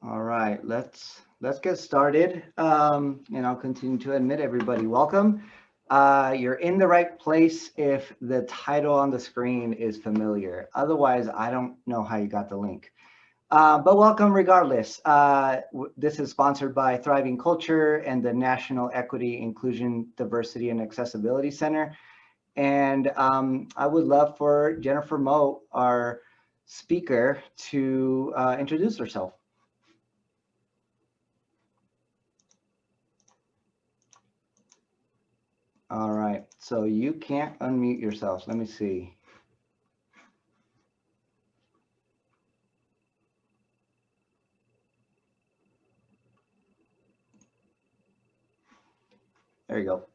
All right, let's get started, and I'll continue to admit everybody. Welcome. You're in the right place if the title on the screen is familiar. Otherwise, I don't know how you got the link. But welcome regardless. This is sponsored by Thriving Culture and the National Equity, Inclusion, Diversity, and Accessibility Center. And I would love for Jennifer Moe, our speaker, to introduce herself. All right, so you can't unmute yourselves. Let me see. There you go.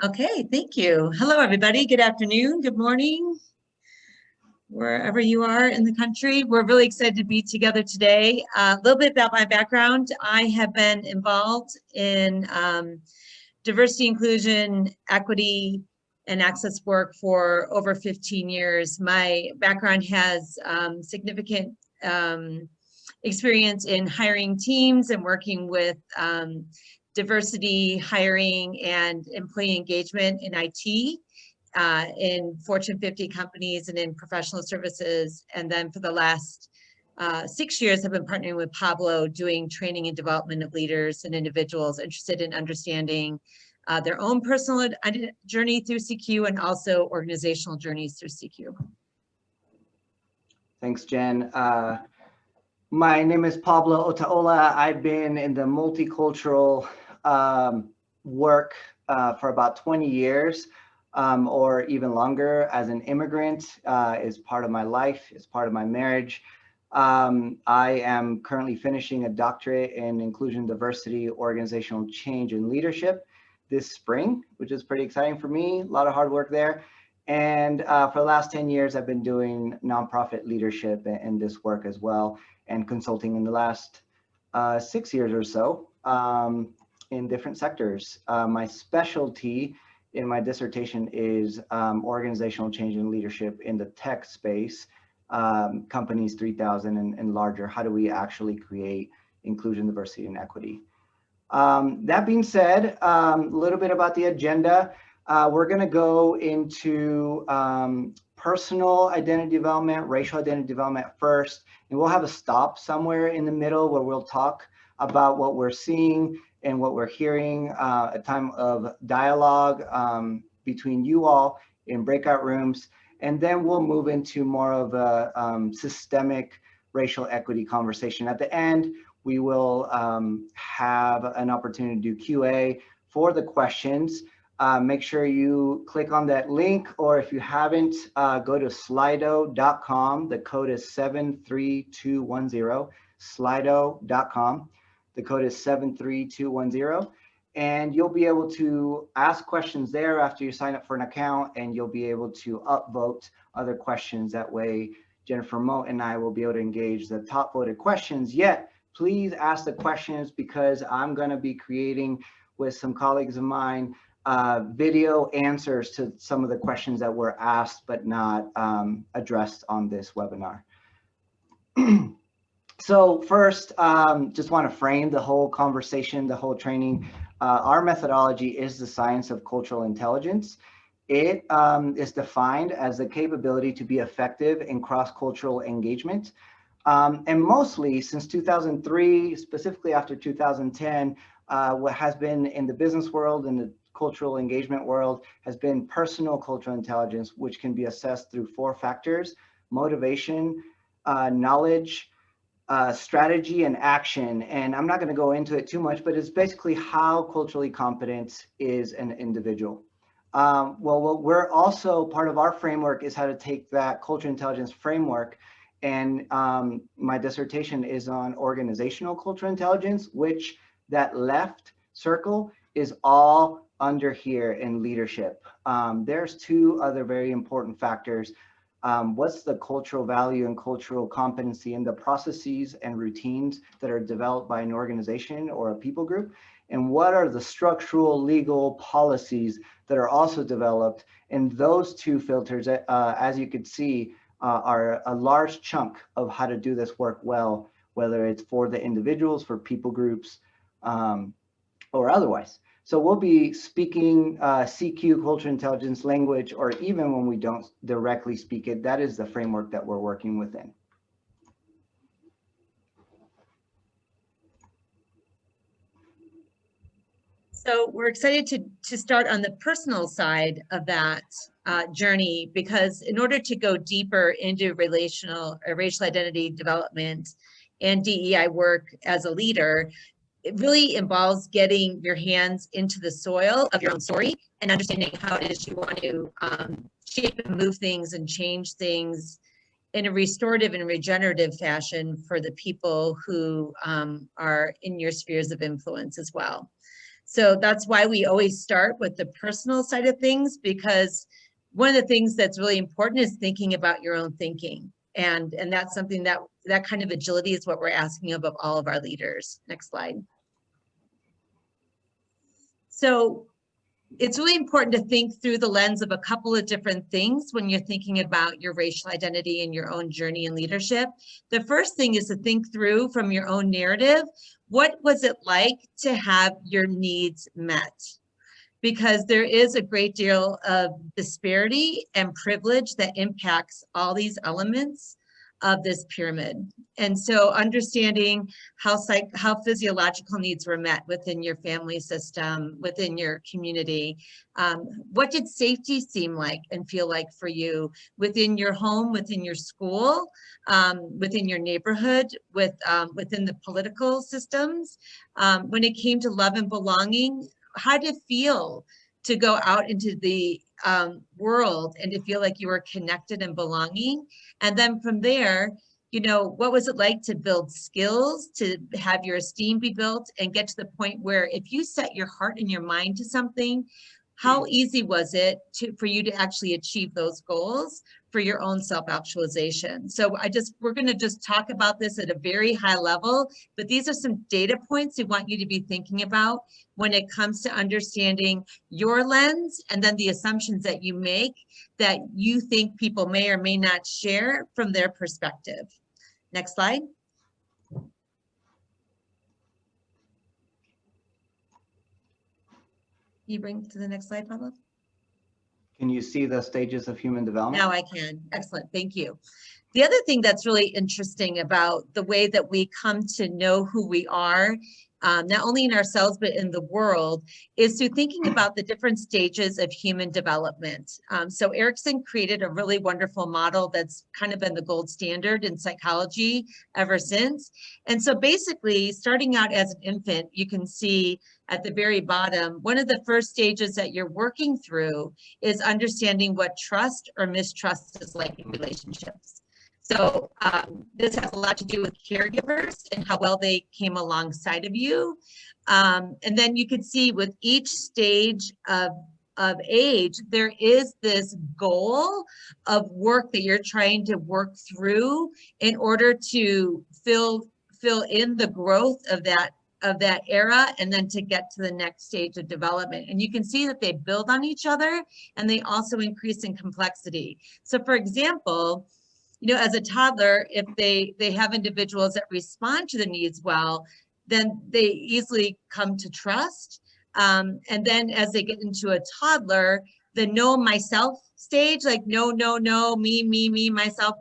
Okay, thank you. Hello, everybody. Good afternoon, good morning, wherever you are in the country. We're really excited to be together today. A little bit about my background. I have been involved in diversity, inclusion, equity, and access work for over 15 years. My background has significant experience in hiring teams and working with diversity, hiring, and employee engagement in IT, in Fortune 50 companies and in professional services. And then for the last 6 years, I've been partnering with Pablo doing training and development of leaders and individuals interested in understanding their own personal journey through CQ and also organizational journeys through CQ. Thanks, Jen. My name is Pablo Otaola. I've been in the multicultural work for about 20 years or even longer. As an immigrant, is part of my life, is part of my marriage. I am currently finishing a doctorate in inclusion, diversity, organizational change, and leadership this spring, which is pretty exciting for me. A lot of hard work there. And for the last 10 years, I've been doing nonprofit leadership in this work as well, and consulting in the last 6 years or so in different sectors. My specialty in my dissertation is organizational change and leadership in the tech space, companies 3,000 and larger. How do we actually create inclusion, diversity, and equity? That being said, a little bit about the agenda. We're going to go into personal identity development, racial identity development first, and we'll have a stop somewhere in the middle where we'll talk about what we're seeing and what we're hearing, a time of dialogue between you all in breakout rooms. And then we'll move into more of a systemic racial equity conversation. At the end, we will have an opportunity to do QA for the questions. Make sure you click on that link, or if you haven't, go to slido.com. The code is 73210, slido.com. The code is 73210. And you'll be able to ask questions there after you sign up for an account, and you'll be able to upvote other questions. That way, Jennifer Moe and I will be able to engage the top voted questions. Yet, please ask the questions, because I'm going to be creating with some colleagues of mine video answers to some of the questions that were asked but not addressed on this webinar. So first, just want to frame the whole conversation, the whole training. Our methodology is the science of cultural intelligence. It is defined as the capability to be effective in cross-cultural engagement. And mostly since 2003, specifically after 2010, what has been in the business world and the cultural engagement world has been personal cultural intelligence, which can be assessed through 4 factors: motivation, knowledge, strategy, and action. And I'm not going to go into it too much, but it's basically how culturally competent is an individual. Well, what we're also, part of our framework is how to take that cultural intelligence framework, and my dissertation is on organizational cultural intelligence, which that left circle is all under here in leadership. There's 2 other very important factors. What's the cultural value and cultural competency in the processes and routines that are developed by an organization or a people group? And what are the structural legal policies that are also developed? And those 2 filters, as you could see, are a large chunk of how to do this work well whether it's for the individuals, for people groups, or otherwise. So we'll be speaking CQ, culture, intelligence, language, or even when we don't directly speak it, that is the framework that we're working within. So we're excited to start on the personal side of that journey, because in order to go deeper into racial identity development and DEI work as a leader, it really involves getting your hands into the soil of your own story and understanding how it is you want to shape and move things and change things in a restorative and regenerative fashion for the people who are in your spheres of influence as well. So that's why we always start with the personal side of things, because one of the things that's really important is thinking about your own thinking. And that's something that kind of agility is what we're asking of all of our leaders. Next slide. So it's really important to think through the lens of a couple of different things when you're thinking about your racial identity and your own journey in leadership. The first thing is to think through from your own narrative, what was it like to have your needs met? Because there is a great deal of disparity and privilege that impacts all these elements of this pyramid. And so understanding how physiological needs were met within your family system, within your community. What did safety seem like and feel like for you within your home, within your school, within your neighborhood, within the political systems? When it came to love and belonging, how did it feel to go out into the world and to feel like you were connected and belonging? And then from there, you know, what was it like to build skills, to have your esteem be built and get to the point where if you set your heart and your mind to something, how easy was it for you to actually achieve those goals for your own self-actualization? So we're going to just talk about this at a very high level, but these are some data points we want you to be thinking about when it comes to understanding your lens and then the assumptions that you make that you think people may or may not share from their perspective. Next slide. You bring to the next slide, Pablo? Can you see the stages of human development? Now I can. Excellent. Thank you. The other thing that's really interesting about the way that we come to know who we are, not only in ourselves, but in the world, is through thinking about the different stages of human development. So Erikson created a really wonderful model that's kind of been the gold standard in psychology ever since. And so basically, starting out as an infant, you can see at the very bottom, one of the first stages that you're working through is understanding what trust or mistrust is like in relationships. So this has a lot to do with caregivers and how well they came alongside of you. And then you can see with each stage of age, there is this goal of work that you're trying to work through in order to fill in the growth of that era and then to get to the next stage of development. And you can see that they build on each other and they also increase in complexity. So for example, you know, as a toddler, if they have individuals that respond to the needs well, then they easily come to trust. And then as they get into a toddler, the know myself stage, like no, me, myself,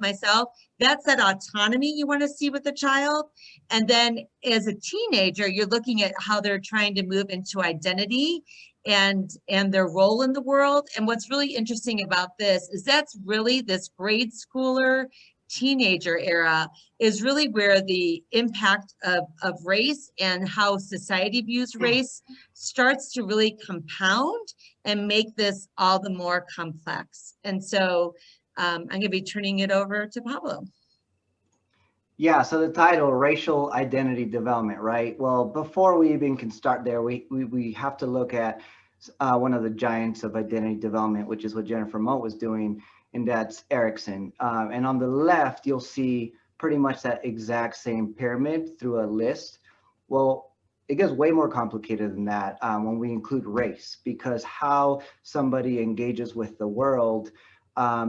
that's that autonomy you want to see with the child. And then as a teenager, you're looking at how they're trying to move into identity and their role in the world. And what's really interesting about this is that's really this grade schooler teenager era is really where the impact of race and how society views race starts to really compound and make this all the more complex. And so I'm going to be turning it over to Pablo. Yeah, so the title, Racial Identity Development, right? Well, before we even can start there, we have to look at one of the giants of identity development, which is what Jennifer Moe was doing, and that's Erikson. And on the left, you'll see pretty much that exact same pyramid through a list. Well, it gets way more complicated than that when we include race, because how somebody engages with the world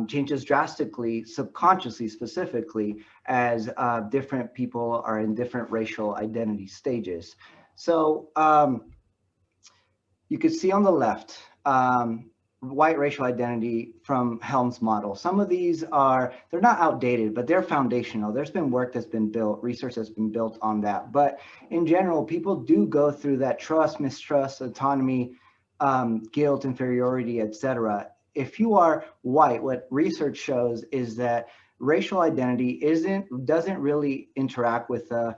changes drastically, subconsciously specifically, as different people are in different racial identity stages. So you can see on the left, white racial identity from Helm's model. Some of these they're not outdated, but they're foundational. There's been work that's been built, research that's been built on that. But in general, people do go through that trust, mistrust, autonomy, guilt, inferiority, etc. If you are white, what research shows is that racial identity doesn't really interact with the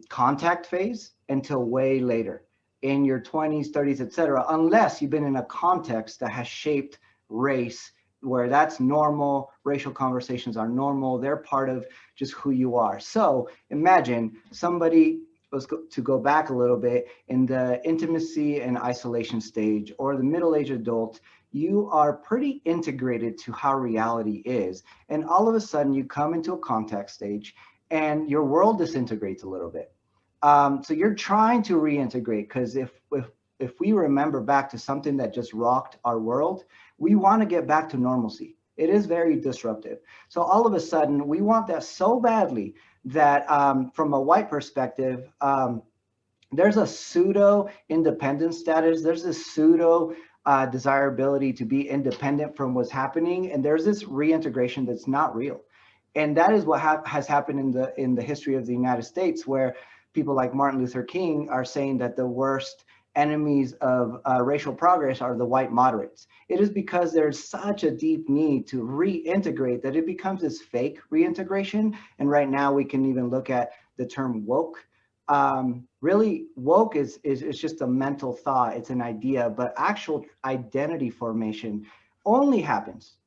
contact phase until way later, in your 20s, 30s, etc., unless you've been in a context that has shaped race, where that's normal, racial conversations are normal, they're part of just who you are. So imagine somebody, to go back a little bit, in the intimacy and isolation stage, or the middle-aged adult, you are pretty integrated to how reality is. And all of a sudden you come into a contact stage and your world disintegrates a little bit. So you're trying to reintegrate, because if we remember back to something that just rocked our world, we want to get back to normalcy. It is very disruptive. So all of a sudden, we want that so badly that from a white perspective, there's a pseudo independence status. There's this pseudo desirability to be independent from what's happening. And there's this reintegration that's not real. And that is what has happened in the history of the United States, where people like Martin Luther King are saying that the worst enemies of racial progress are the white moderates. It is because there's such a deep need to reintegrate that it becomes this fake reintegration. And right now we can even look at the term woke. Really, woke is just a mental thought. It's an idea, but actual identity formation only happens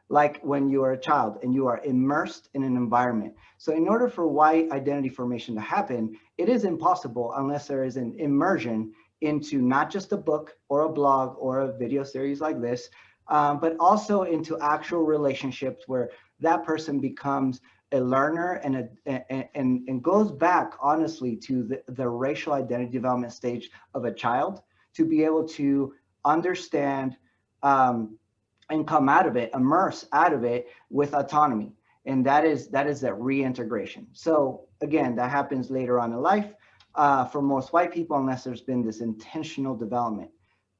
like when you are a child and you are immersed in an environment. So in order for white identity formation to happen, it is impossible unless there is an immersion into not just a book or a blog or a video series like this, but also into actual relationships where that person becomes a learner and goes back honestly to the racial identity development stage of a child, to be able to understand and come out of it, immerse out of it with autonomy. And that is that reintegration. So again, that happens later on in life for most white people, unless there's been this intentional development.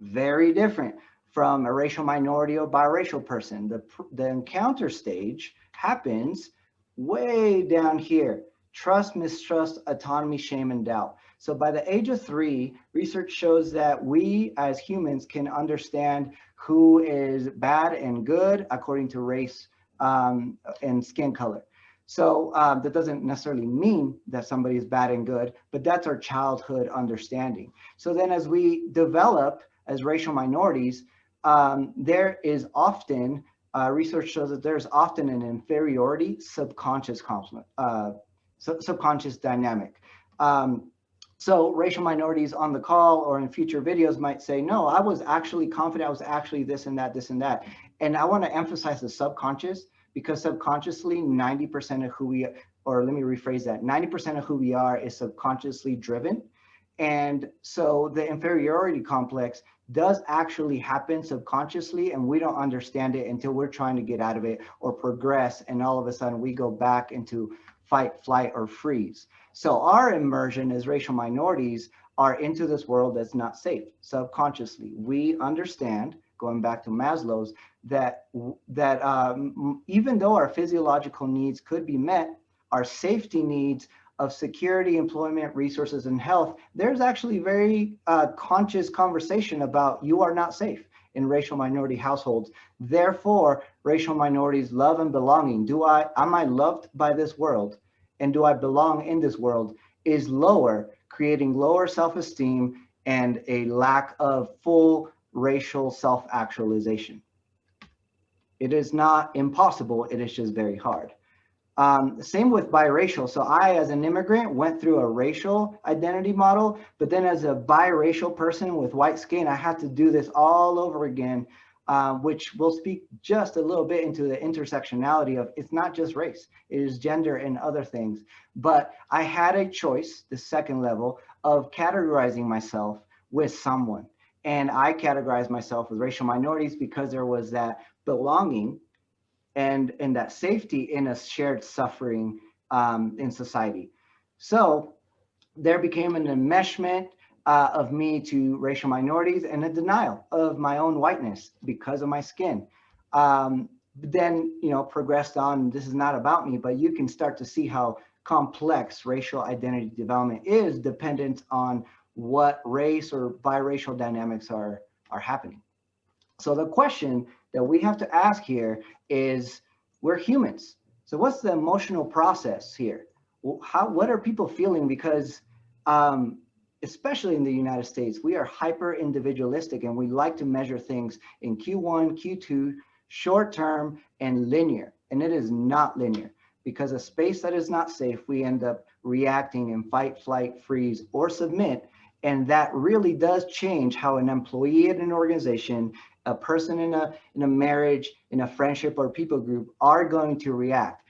Very different from a racial minority or biracial person. The encounter stage happens way down here: trust, mistrust, autonomy, shame, and doubt. So by the age of 3, research shows that we as humans can understand who is bad and good according to race and skin color. So that doesn't necessarily mean that somebody is bad and good, but that's our childhood understanding. So then as we develop as racial minorities, there is often, research shows that there's often an inferiority subconscious dynamic. So racial minorities on the call or in future videos might say, no, I was actually confident, I was actually this and that, this and that. And I want to emphasize the subconscious, because subconsciously 90% of who we are, or let me rephrase that, 90% of who we are is subconsciously driven. And so the inferiority complex does actually happen subconsciously, and we don't understand it until we're trying to get out of it or progress. And all of a sudden we go back into fight, flight, or freeze. So our immersion as racial minorities are into this world that's not safe. Subconsciously, we understand, going back to Maslow's, that even though our physiological needs could be met, our safety needs of security, employment, resources, and health, there's actually very conscious conversation about you are not safe in racial minority households. Therefore, racial minorities' love and belonging, am I loved by this world? And do I belong in this world, is lower, creating lower self-esteem and a lack of full racial self-actualization. It is not impossible, it is just very hard. Same with biracial. So I, as an immigrant, went through a racial identity model, but then as a biracial person with white skin, I had to do this all over again, which will speak just a little bit into the intersectionality of, it's not just race, it is gender and other things. But I had a choice, the second level, of categorizing myself with someone. And I categorized myself with racial minorities because there was that belonging and that safety in a shared suffering in society. So there became an enmeshment of me to racial minorities and a denial of my own whiteness because of my skin. Then, progressed on. This is not about me, but you can start to see how complex racial identity development is dependent on what race or biracial dynamics are happening. So the question that we have to ask here is, we're humans. So what's the emotional process here? What are people feeling? Because especially in the United States, we are hyper individualistic and we like to measure things in Q1, Q2, short term, and linear. And it is not linear, because a space that is not safe, we end up reacting in fight, flight, freeze, or submit. And that really does change how an employee at an organization, a person in a marriage, in a friendship or people group are going to react.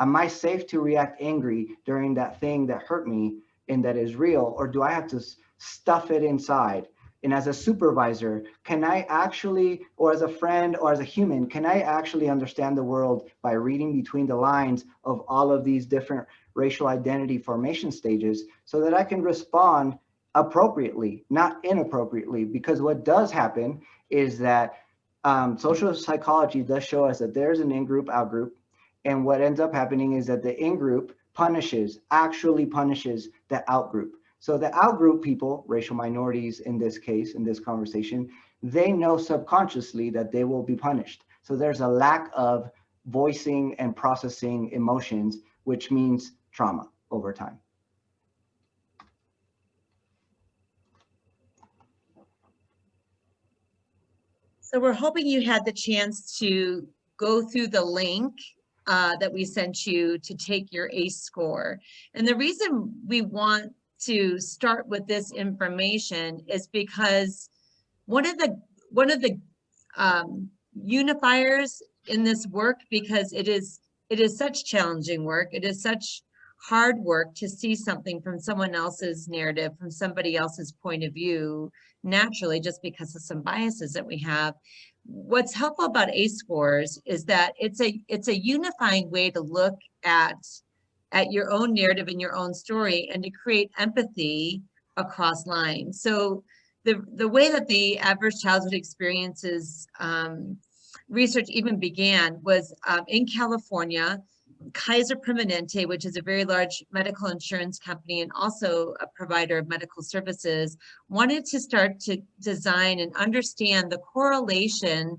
Am I safe to react angry during that thing that hurt me and that is real, or do I have to stuff it inside? And as a supervisor, can I actually, or as a friend or as a human, can I actually understand the world by reading between the lines of all of these different racial identity formation stages so that I can respond appropriately, not inappropriately? Because what does happen is that social psychology does show us that there's an in-group, out-group. And what ends up happening is that the in-group actually punishes the out-group. So the out-group people, racial minorities in this case, in this conversation, they know subconsciously that they will be punished. So there's a lack of voicing and processing emotions, which means trauma over time. So we're hoping you had the chance to go through the link that we sent you to take your ACE score. And the reason we want to start with this information is because one of the unifiers in this work, because it is such challenging work, it is such hard work to see something from someone else's narrative, from somebody else's point of view, naturally, just because of some biases that we have. What's helpful about ACE scores is that it's a unifying way to look at your own narrative and your own story, and to create empathy across lines. So the way that the adverse childhood experiences research even began was in California. Kaiser Permanente, which is a very large medical insurance company and also a provider of medical services, wanted to start to design and understand the correlation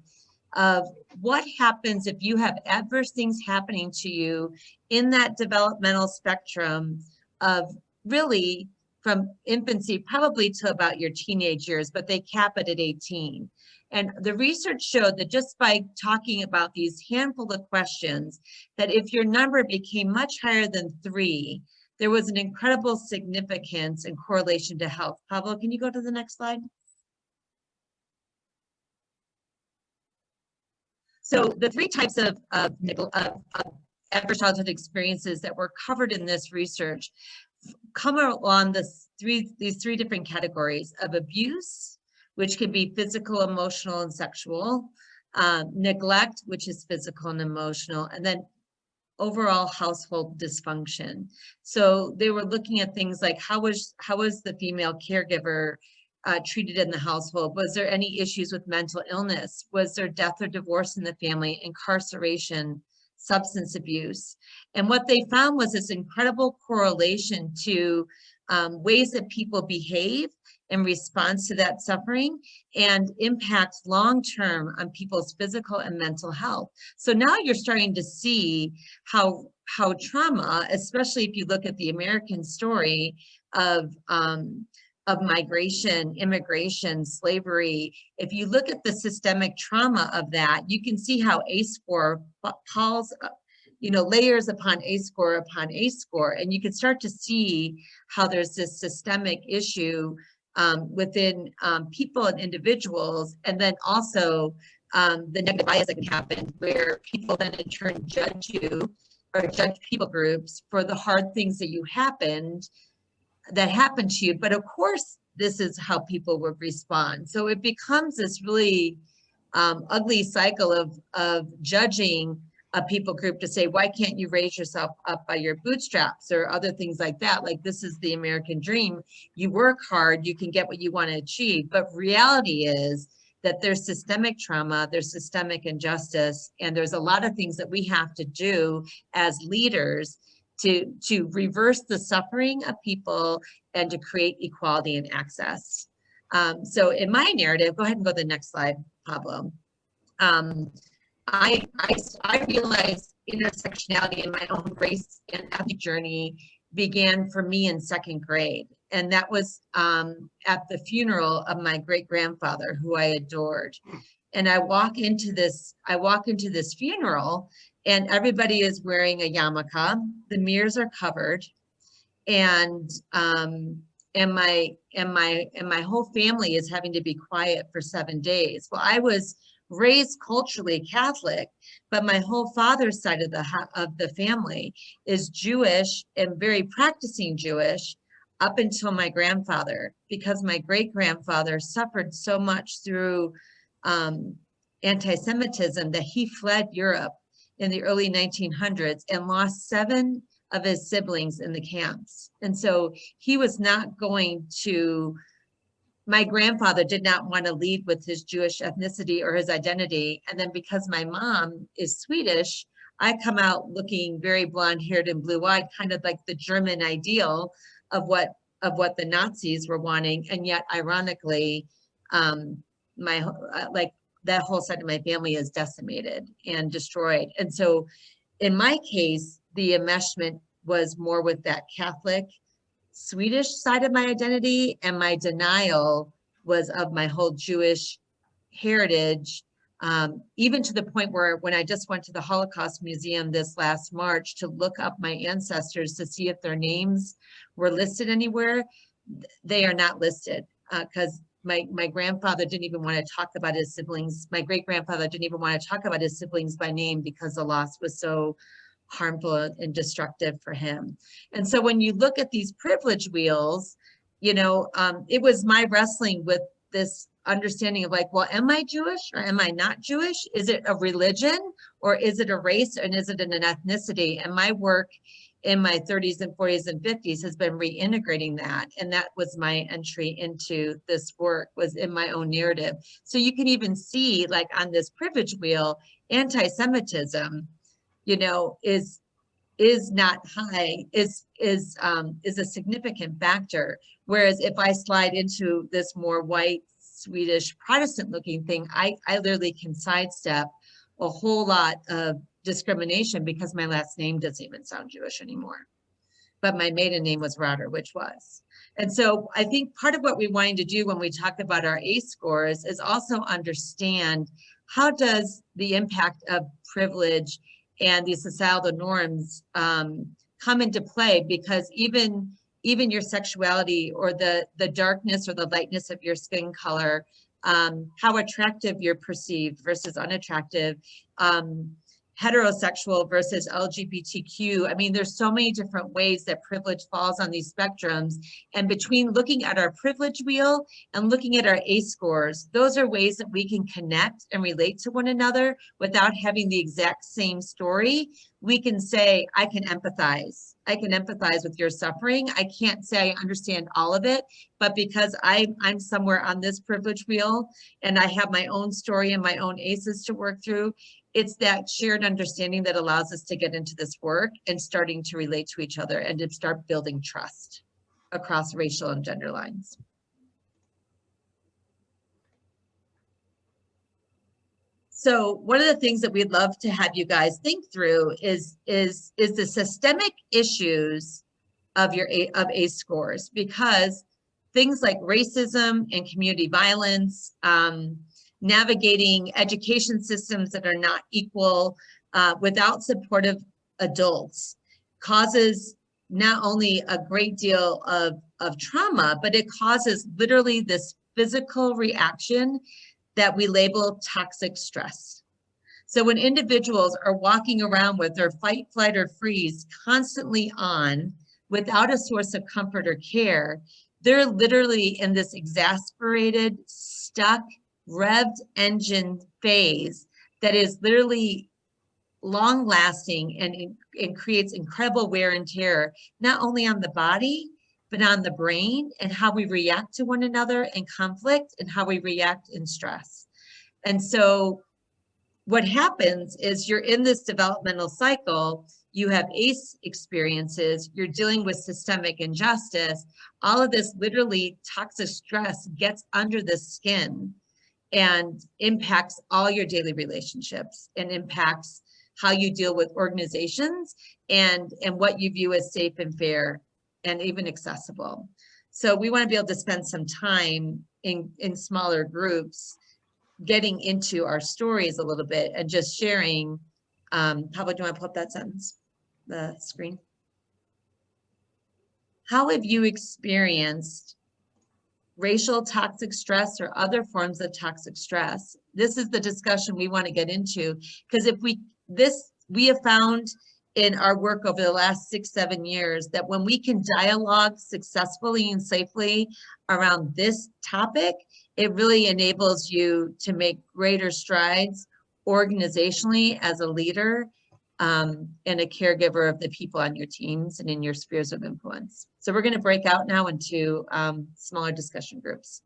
of what happens if you have adverse things happening to you in that developmental spectrum of really from infancy probably to about your teenage years, but they cap it at 18. And the research showed that just by talking about these handful of questions, that if your number became much higher than 3, there was an incredible significance and correlation to health. Pablo, can you go to the next slide? So the 3 types of adverse childhood experiences that were covered in this research come along these 3 different categories of abuse, which can be physical, emotional, and sexual, neglect, which is physical and emotional, and then overall household dysfunction. So they were looking at things like how was the female caregiver treated in the household? Was there any issues with mental illness? Was there death or divorce in the family, incarceration, substance abuse? And what they found was this incredible correlation to ways that people behave in response to that suffering and impact long-term on people's physical and mental health. So now you're starting to see how trauma, especially if you look at the American story of migration, immigration, slavery, if you look at the systemic trauma of that, you can see how ACE score falls, layers upon ACE score upon ACE score, and you can start to see how there's this systemic issue within people and individuals, and then also the negative bias that can happen where people then in turn judge you or judge people groups for the hard things that happened to you. But of course, this is how people would respond. So it becomes this really ugly cycle of judging a people group to say, why can't you raise yourself up by your bootstraps or other things like that? Like, this is the American dream. You work hard, you can get what you want to achieve. But reality is that there's systemic trauma, there's systemic injustice, and there's a lot of things that we have to do as leaders to reverse the suffering of people and to create equality and access. So in my narrative, go ahead and go to the next slide, Pablo. I realized intersectionality in my own race and ethnic journey began for me in 2nd grade. And that was at the funeral of my great-grandfather, who I adored. And I walk into this funeral, and everybody is wearing a yarmulke. The mirrors are covered, and my whole family is having to be quiet for 7 days. Well, I was raised culturally Catholic, but my whole father's side of the family is Jewish and very practicing Jewish up until my grandfather, because my great-grandfather suffered so much through anti-Semitism that he fled Europe in the early 1900s and lost 7 of his siblings in the camps. And so he was not going to, my grandfather did not want to lead with his Jewish ethnicity or his identity. And then because my mom is Swedish, I come out looking very blonde-haired and blue-eyed, kind of like the German ideal of what the Nazis were wanting. And yet, ironically, that whole side of my family is decimated and destroyed. And so in my case, the enmeshment was more with that Catholic Swedish side of my identity, and my denial was of my whole Jewish heritage, even to the point where when I just went to the Holocaust Museum this last March to look up my ancestors to see if their names were listed anywhere, they are not listed, because my grandfather didn't even want to talk about his siblings. My great-grandfather didn't even want to talk about his siblings by name because the loss was so harmful and destructive for him. And so when you look at these privilege wheels, it was my wrestling with this understanding of like, well, am I Jewish or am I not Jewish? Is it a religion or is it a race and is it an ethnicity? And my work in my 30s and 40s and 50s has been reintegrating that. And that was my entry into this work, was in my own narrative. So you can even see, like, on this privilege wheel, anti-Semitism, is not high, is a significant factor. Whereas if I slide into this more white, Swedish, Protestant looking thing, I literally can sidestep a whole lot of discrimination because my last name doesn't even sound Jewish anymore. But my maiden name was Rotter, which was. And so I think part of what we wanted to do when we talk about our ACE scores is also understand, how does the impact of privilege and these societal norms come into play? Because even your sexuality or the darkness or the lightness of your skin color, how attractive you're perceived versus unattractive, heterosexual versus LGBTQ. I mean, there's so many different ways that privilege falls on these spectrums. And between looking at our privilege wheel and looking at our ACE scores, those are ways that we can connect and relate to one another without having the exact same story. We can say, I can empathize. I can empathize with your suffering. I can't say I understand all of it, but because I'm somewhere on this privilege wheel and I have my own story and my own ACEs to work through, it's that shared understanding that allows us to get into this work and starting to relate to each other and to start building trust across racial and gender lines. So one of the things that we'd love to have you guys think through is the systemic issues of ACE scores, because things like racism and community violence, navigating education systems that are not equal without supportive adults causes not only a great deal of trauma, but it causes literally this physical reaction that we label toxic stress. So when individuals are walking around with their fight, flight, or freeze constantly on without a source of comfort or care, they're literally in this exasperated, stuck, revved engine phase that is literally long lasting and creates incredible wear and tear, not only on the body, but on the brain and how we react to one another in conflict and how we react in stress. And so what happens is you're in this developmental cycle, you have ACE experiences, you're dealing with systemic injustice, all of this literally toxic stress gets under the skin and impacts all your daily relationships and impacts how you deal with organizations and what you view as safe and fair and even accessible. So we want to be able to spend some time in smaller groups getting into our stories a little bit and just sharing. Pablo, do you want to pull up that sentence, the screen? How have you experienced racial toxic stress or other forms of toxic stress? This is the discussion we want to get into, because if we have found in our work over the last 6-7 years that when we can dialogue successfully and safely around this topic, it really enables you to make greater strides organizationally as a leader and a caregiver of the people on your teams and in your spheres of influence. So we're going to break out now into smaller discussion groups.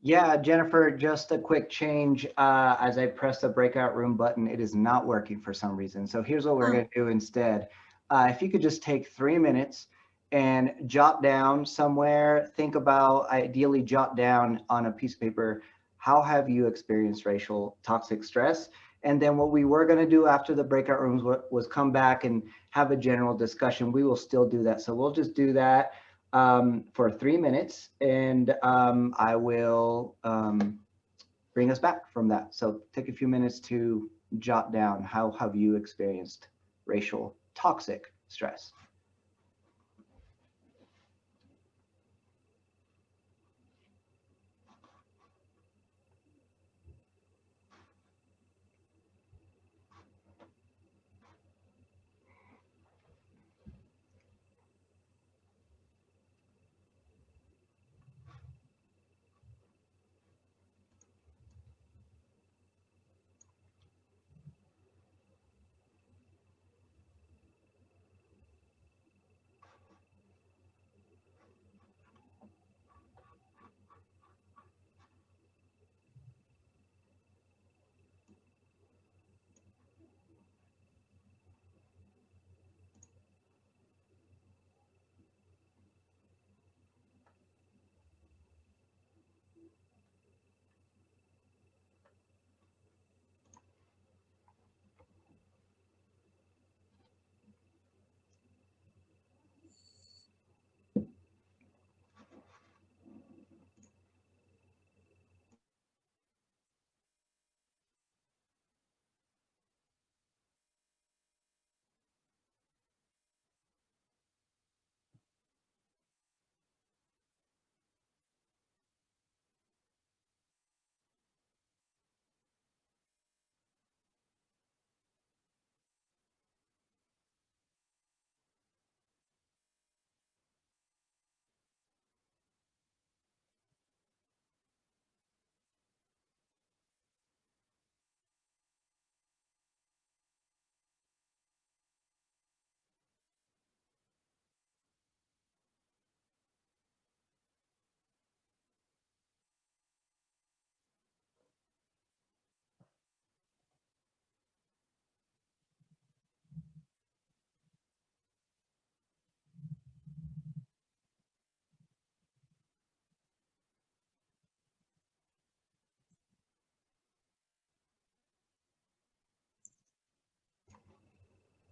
Yeah, Jennifer, just a quick change. As I press the breakout room button, it is not working for some reason. So here's what we're going to do instead. If you could just take 3 minutes and jot down somewhere, think about, ideally jot down on a piece of paper, how have you experienced racial toxic stress? And then what we were going to do after the breakout rooms was come back and have a general discussion. We will still do that. So we'll just do that for 3 minutes, and I will bring us back from that. So take a few minutes to jot down, how have you experienced racial toxic stress?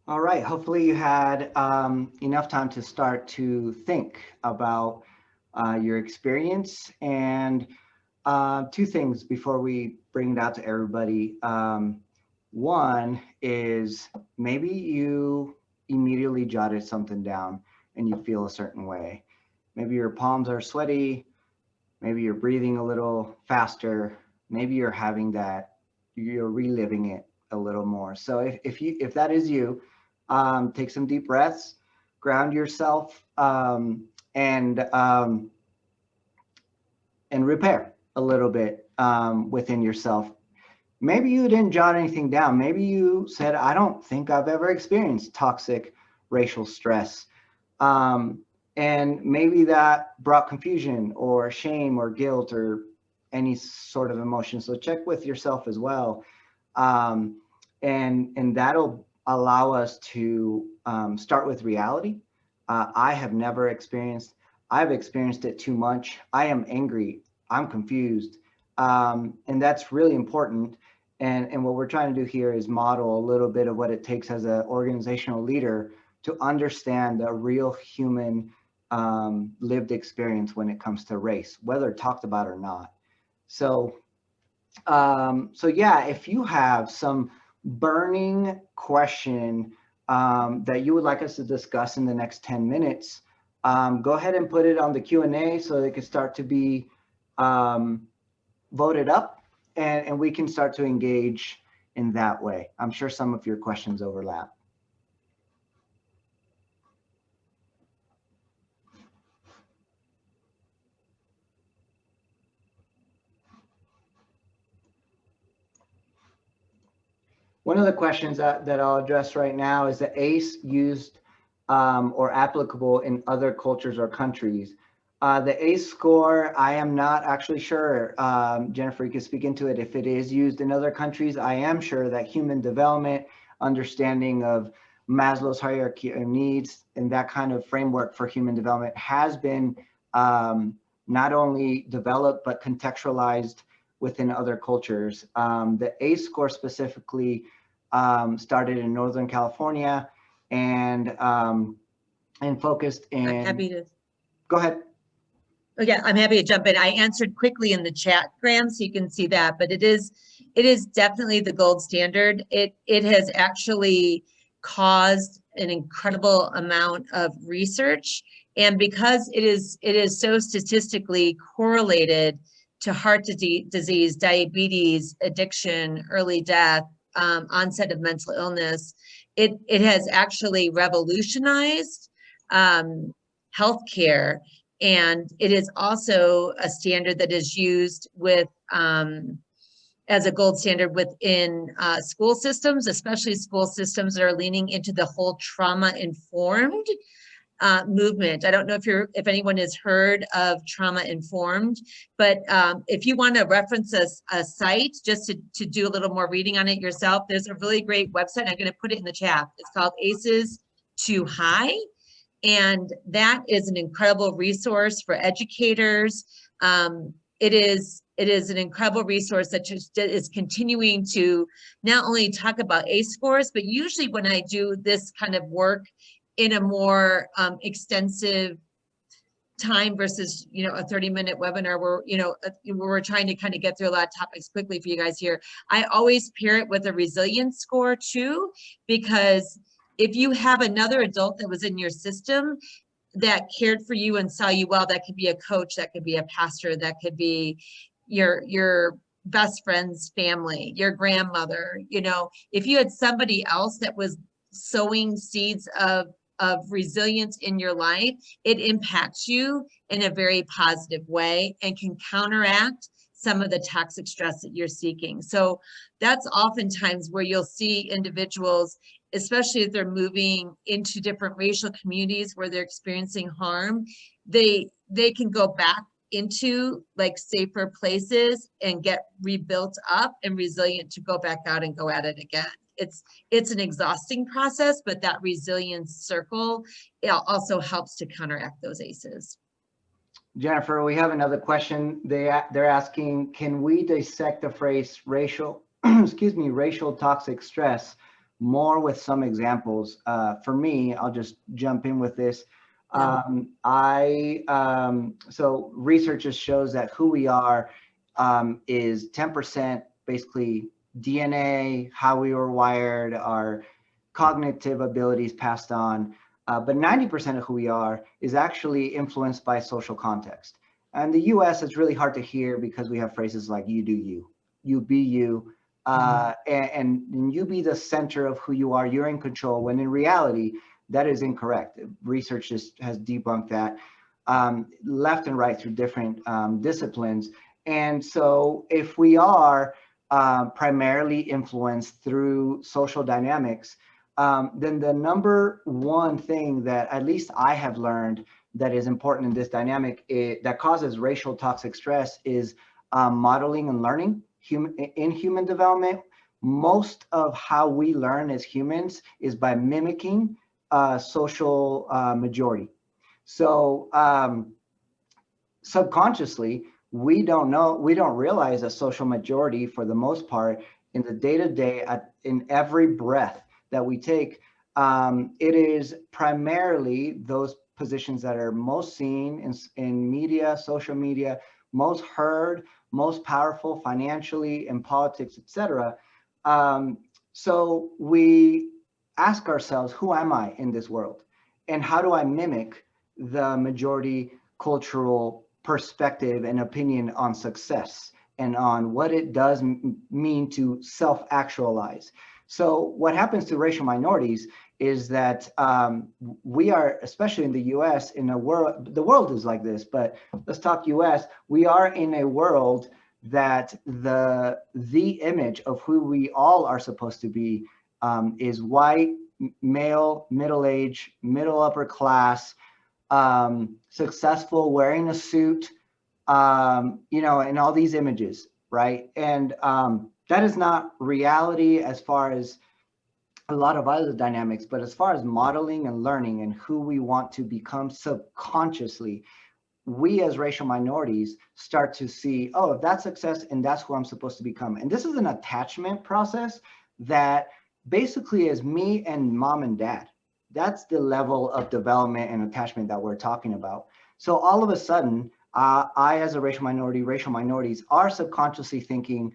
All right, hopefully you had enough time to start to think about your experience. And 2 things before we bring it out to everybody. One is maybe you immediately jotted something down and you feel a certain way. Maybe your palms are sweaty, maybe you're breathing a little faster, maybe you're having that, you're reliving it a little more. So if that is you, take some deep breaths, ground yourself, and and repair a little bit within yourself. Maybe you didn't jot anything down. Maybe you said, I don't think I've ever experienced toxic racial stress. And maybe that brought confusion or shame or guilt or any sort of emotion. So check with yourself as well. And that'll allow us to start with reality. I've experienced it too much. I am angry. I'm confused. And that's really important. And what we're trying to do here is model a little bit of what it takes as an organizational leader to understand the real human lived experience when it comes to race, whether talked about or not. So, so yeah, if you have some burning question that you would like us to discuss in the next 10 minutes, go ahead and put it on the Q&A so they can start to be voted up, and we can start to engage in that way. I'm sure some of your questions overlap. One of the questions that I'll address right now is the ACE used or applicable in other cultures or countries. The ACE score, I am not actually sure. Jennifer, you can speak into it. If it is used in other countries, I am sure that human development, understanding of Maslow's hierarchy of needs, and that kind of framework for human development has been not only developed, but contextualized within other cultures. The ACE score specifically started in Northern California and focused in. I'm happy to. Go ahead. Oh, yeah, I'm happy to jump in. I answered quickly in the chat, Graham, so you can see that, but it is definitely the gold standard. It has actually caused an incredible amount of research, and because it is so statistically correlated to heart disease, diabetes, addiction, early death, onset of mental illness, it has actually revolutionized healthcare. And it is also a standard that is used with as a gold standard within school systems, especially school systems that are leaning into the whole trauma-informed movement. I don't know if anyone has heard of trauma-informed, but if you want to reference a site just to do a little more reading on it yourself, there's a really great website. I'm going to put it in the chat. It's called ACEs Too High. And that is an incredible resource for educators. It is an incredible resource that just is continuing to not only talk about ACE scores, but usually when I do this kind of work in a more extensive time versus, a 30-minute webinar where, where we're trying to kind of get through a lot of topics quickly for you guys here, I always pair it with a resilience score too, because if you have another adult that was in your system that cared for you and saw you well, that could be a coach, that could be a pastor, that could be your best friend's family, your grandmother, if you had somebody else that was sowing seeds of resilience in your life, it impacts you in a very positive way and can counteract some of the toxic stress that you're seeking. So that's oftentimes where you'll see individuals, especially if they're moving into different racial communities where they're experiencing harm, they can go back into like safer places and get rebuilt up and resilient to go back out and go at it again. It's an exhausting process, but that resilience circle, it also helps to counteract those ACEs. Jennifer, we have another question. They're asking, can we dissect the phrase racial, racial toxic stress more with some examples? For me, I'll just jump in with this. So research just shows that who we are is 10% basically DNA, how we were wired, our cognitive abilities passed on. But 90% of who we are is actually influenced by social context. And the US, it's really hard to hear because we have phrases like you do you, you be you, and you be the center of who you are, you're in control, when in reality, that is incorrect. Research just has debunked that. left and right through different disciplines. And so if we are primarily influenced through social dynamics, then the number one thing that at least I have learned that is important in this dynamic that causes racial toxic stress is modeling and learning. In human development, most of how we learn as humans is by mimicking social majority. So subconsciously, we don't realize a social majority for the most part in the day-to-day, in every breath that we take. It is primarily those positions that are most seen in media, social media, most heard, most powerful financially, in politics, etc. So we ask ourselves, who am I in this world? And how do I mimic the majority cultural perspective and opinion on success and on what it does mean to self-actualize? So what happens to racial minorities is that we are, especially in the US, in a world, the world is like this, but let's talk US, we are in a world that the image of who we all are supposed to be is white, male, middle-aged, middle upper class, successful, wearing a suit, you know, and all these images, right? And that is not reality as far as a lot of other dynamics, but as far as modeling and learning and who we want to become subconsciously, we as racial minorities start to see, oh, if that's success and that's who I'm supposed to become. And this is an attachment process that basically is me and mom and dad. That's the level of development and attachment that we're talking about. So all of a sudden, I as a racial minority, racial minorities are subconsciously thinking,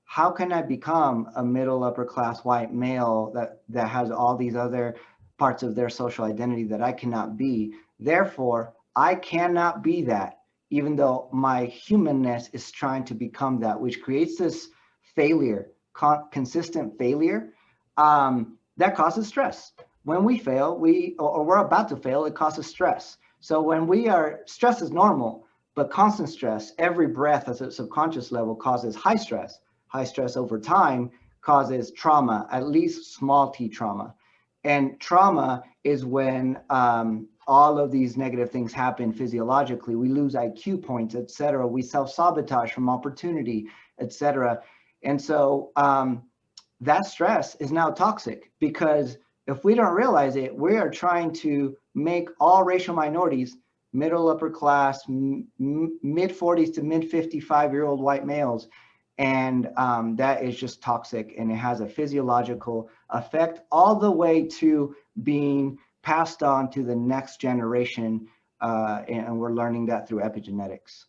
how can I become a middle upper class white male that has all these other parts of their social identity that I cannot be? Therefore, I cannot be that, even though my humanness is trying to become that, which creates this failure, consistent failure that causes stress. When we fail, or we're about to fail, it causes stress. So when stress is normal, but constant stress, every breath at a subconscious level causes high stress. High stress over time causes trauma, at least small t trauma. And trauma is when all of these negative things happen physiologically. We lose IQ points, et cetera. We self-sabotage from opportunity, et cetera. And so that stress is now toxic, because if we don't realize it, we are trying to make all racial minorities middle upper class, mid 40s to mid 55-year-old white males. And that is just toxic, and it has a physiological effect all the way to being passed on to the next generation. And we're learning that through epigenetics.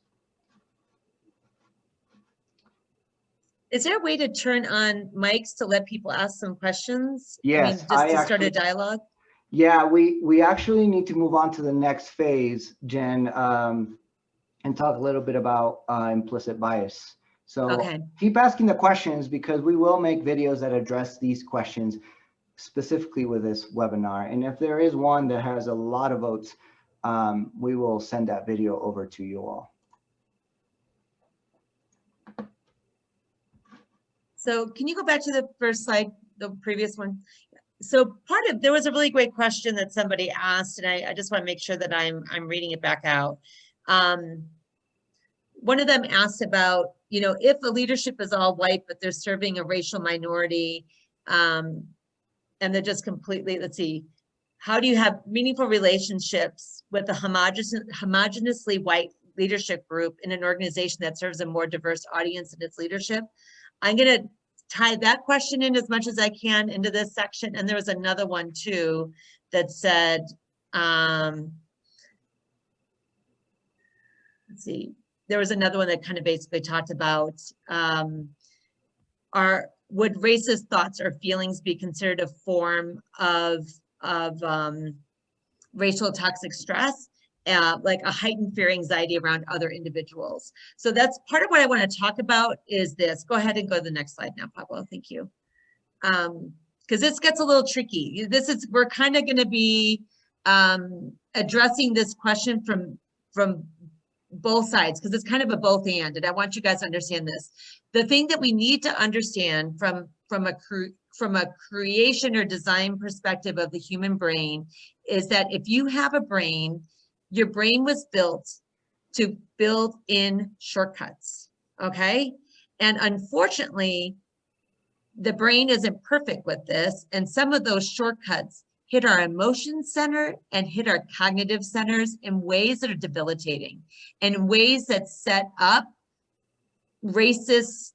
Is there a way to turn on mics to let people ask some questions? Yes, I mean, just to start a dialogue? Yeah, we actually need to move on to the next phase, Jen, and talk a little bit about implicit bias. So okay, keep asking the questions, because we will make videos that address these questions specifically with this webinar. And if there is one that has a lot of votes, we will send that video over to you all. So can you go back to the first slide, the previous one? So there was a really great question that somebody asked, and I just want to make sure that I'm reading it back out. One of them asked about, you know, if a leadership is all white, but they're serving a racial minority, and they're just completely, let's see, how do you have meaningful relationships with a homogeneously white leadership group in an organization that serves a more diverse audience in its leadership? I'm going to tie that question in as much as I can into this section. And there was another one too that said, let's see, there was another one that kind of basically talked about, would racist thoughts or feelings be considered a form of racial toxic stress? Like a heightened fear, anxiety around other individuals. So that's part of what I want to talk about is this. Go ahead and go to the next slide now, Pablo. Thank you. Because this gets a little tricky. We're kind of going to be addressing this question from both sides, because it's kind of a both and I want you guys to understand this. The thing that we need to understand from a creation or design perspective of the human brain is that if you have a brain, your brain was built to build in shortcuts, okay? And unfortunately, the brain isn't perfect with this, and some of those shortcuts hit our emotion center and hit our cognitive centers in ways that are debilitating, and in ways that set up racist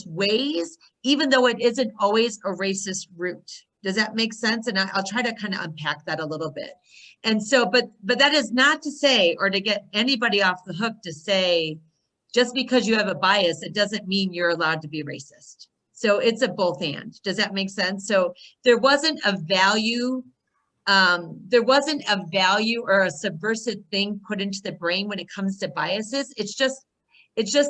ways, even though it isn't always a racist root. Does that make sense? And I'll try to kind of unpack that a little bit. And so, but that is not to say, or to get anybody off the hook to say, just because you have a bias, it doesn't mean you're allowed to be racist. So it's a both and. Does that make sense? So there wasn't a value or a subversive thing put into the brain when it comes to biases. It's just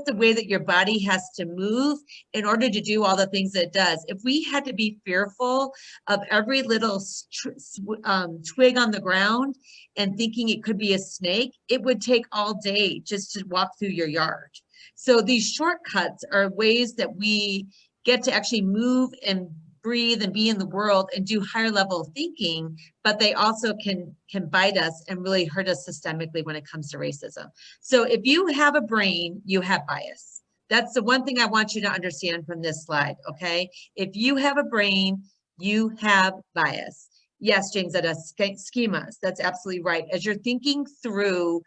the way that your body has to move in order to do all the things that it does. If we had to be fearful of every little twig on the ground and thinking it could be a snake, it would take all day just to walk through your yard. So these shortcuts are ways that we get to actually move and breathe and be in the world and do higher level thinking, but they also can bite us and really hurt us systemically when it comes to racism. So if you have a brain, you have bias. That's the one thing I want you to understand from this slide, okay? If you have a brain, you have bias. Yes, James, that is schemas. That's absolutely right. As you're thinking through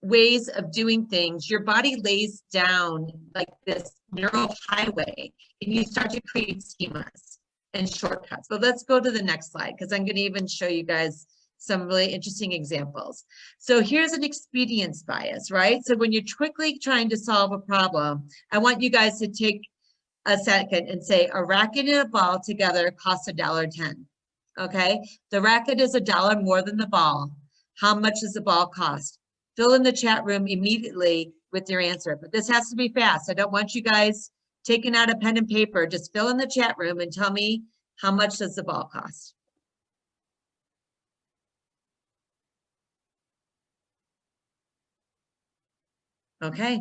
ways of doing things, your body lays down like this neural highway, and you start to create schemas and shortcuts. But let's go to the next slide, because I'm going to even show you guys some really interesting examples. So here's an expedience bias, right? So when you're quickly trying to solve a problem, I want you guys to take a second and say a racket and a ball together cost $1.10. Okay, the racket is $1 more than the ball. How much does the ball cost? Fill in the chat room immediately with your answer, but this has to be fast. I don't want you guys taking out a pen and paper. Just fill in the chat room and tell me, how much does the ball cost? Okay.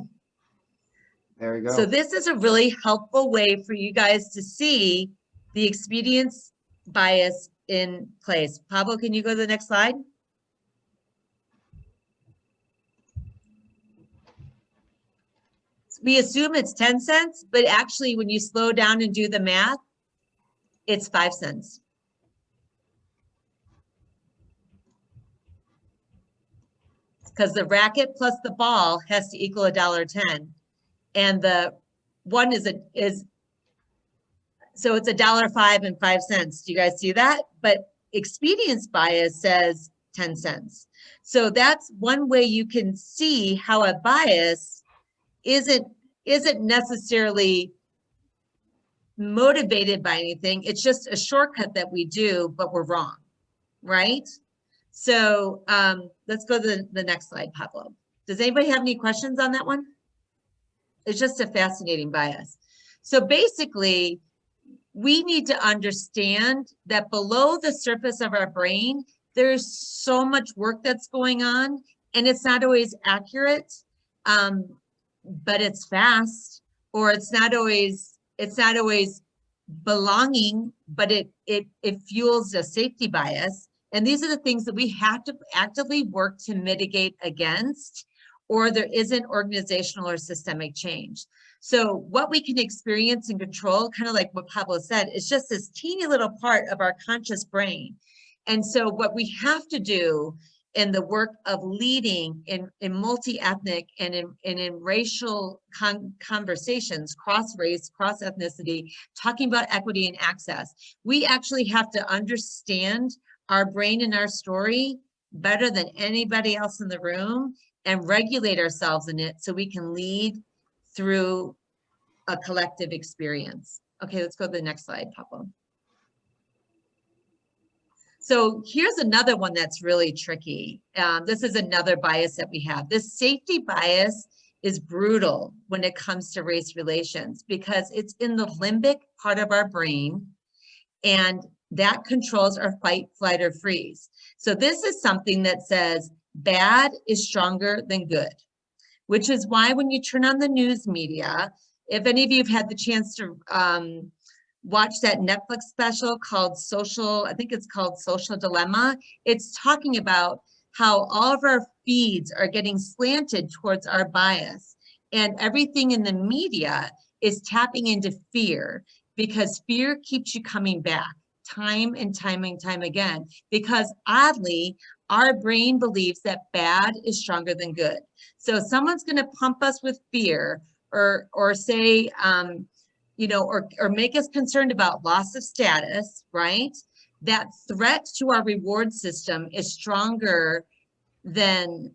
There we go. So this is a really helpful way for you guys to see the expedience bias in place. Pablo, can you go to the next slide? We assume it's 10 cents, but actually when you slow down and do the math, it's 5 cents. Because the racket plus the ball has to equal $1.10. And the one so it's $1.05 and 5 cents. Do you guys see that? But expedience bias says 10 cents. So that's one way you can see how a bias isn't necessarily motivated by anything. It's just a shortcut that we do, but we're wrong, right? So let's go to the next slide, Pablo. Does anybody have any questions on that one? It's just a fascinating bias. So basically, we need to understand that below the surface of our brain, there's so much work that's going on, and it's not always accurate. But it's fast, or it's not always belonging, but it fuels a safety bias. And these are the things that we have to actively work to mitigate against, or there isn't organizational or systemic change. So what we can experience and control, kind of like what Pablo said, is just this teeny little part of our conscious brain. And so what we have to do in the work of leading in multi-ethnic and in racial conversations, cross-race, cross-ethnicity, talking about equity and access, we actually have to understand our brain and our story better than anybody else in the room and regulate ourselves in it so we can lead through a collective experience. Okay, let's go to the next slide, Pablo. So here's another one that's really tricky. This is another bias that we have. This safety bias is brutal when it comes to race relations because it's in the limbic part of our brain, and that controls our fight, flight, or freeze. So this is something that says bad is stronger than good, which is why when you turn on the news media, if any of you have had the chance to watch that Netflix special called I think it's called Social Dilemma, it's talking about how all of our feeds are getting slanted towards our bias. And everything in the media is tapping into fear, because fear keeps you coming back time and time and time again, because oddly, our brain believes that bad is stronger than good. So someone's going to pump us with fear, or say, or make us concerned about loss of status, right? That threat to our reward system is stronger than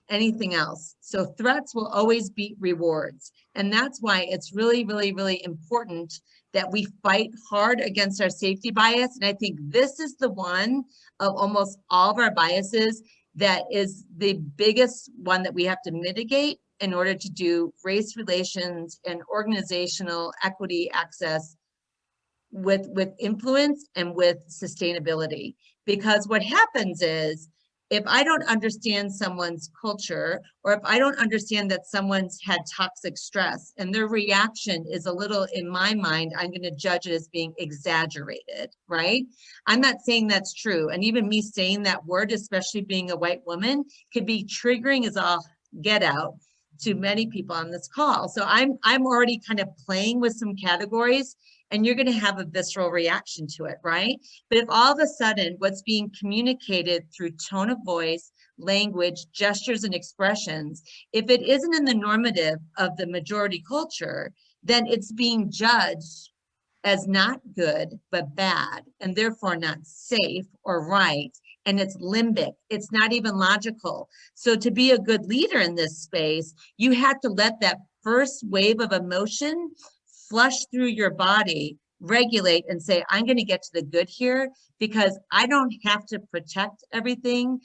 anything else. So threats will always beat rewards. And that's why it's really, really, really important that we fight hard against our safety bias. And I think this is the one of almost all of our biases that is the biggest one that we have to mitigate in order to do race relations and organizational equity access with influence and with sustainability. Because what happens is, if I don't understand someone's culture, or if I don't understand that someone's had toxic stress and their reaction is a little, in my mind, I'm going to judge it as being exaggerated, right? I'm not saying that's true. And even me saying that word, especially being a white woman, could be triggering as all get out to many people on this call. So I'm already kind of playing with some categories, and you're going to have a visceral reaction to it, right? But if all of a sudden what's being communicated through tone of voice, language, gestures, and expressions, if it isn't in the normative of the majority culture, then it's being judged as not good, but bad, and therefore not safe or right. And it's limbic. It's not even logical. So to be a good leader in this space, you have to let that first wave of emotion flush through your body, regulate, and say, I'm going to get to the good here, because I don't have to protect everything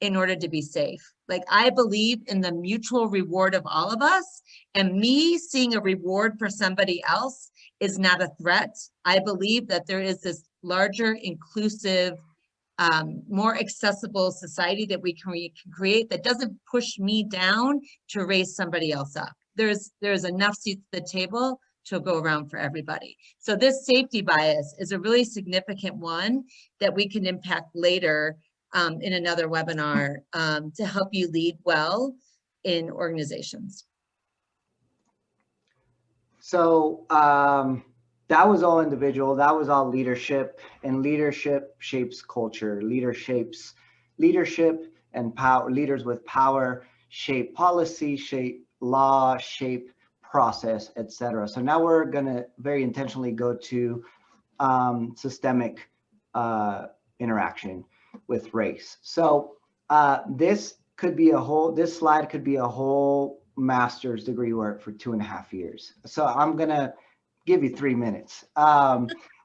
in order to be safe. Like, I believe in the mutual reward of all of us, and me seeing a reward for somebody else is not a threat. I believe that there is this larger, inclusive, more accessible society that we can create that doesn't push me down to raise somebody else up. There's enough seats at the table to go around for everybody. So this safety bias is a really significant one that we can impact later in another webinar to help you lead well in organizations. So that was all individual, that was all leadership, and leadership shapes culture. Leadership and power. Leaders with power shape policy, shape law, shape process, etc. So now we're going to very intentionally go to systemic interaction with race. So this slide could be a whole master's degree work for 2.5 years. So I'm going to give you 3 minutes.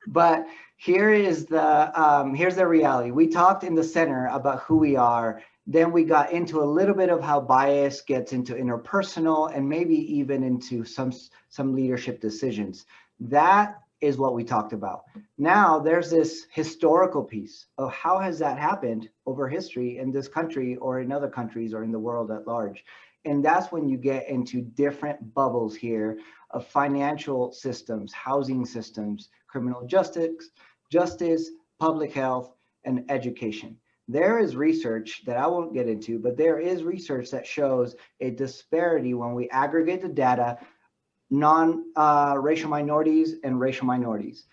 But here's the reality. We talked in the center about who we are. Then we got into a little bit of how bias gets into interpersonal and maybe even into some leadership decisions. That is what we talked about. Now there's this historical piece of how has that happened over history in this country or in other countries or in the world at large. And that's when you get into different bubbles here of financial systems, housing systems, criminal justice, public health, and education. There is research that I won't get into, but there is research that shows a disparity when we aggregate the data, non-racial minorities and racial minorities.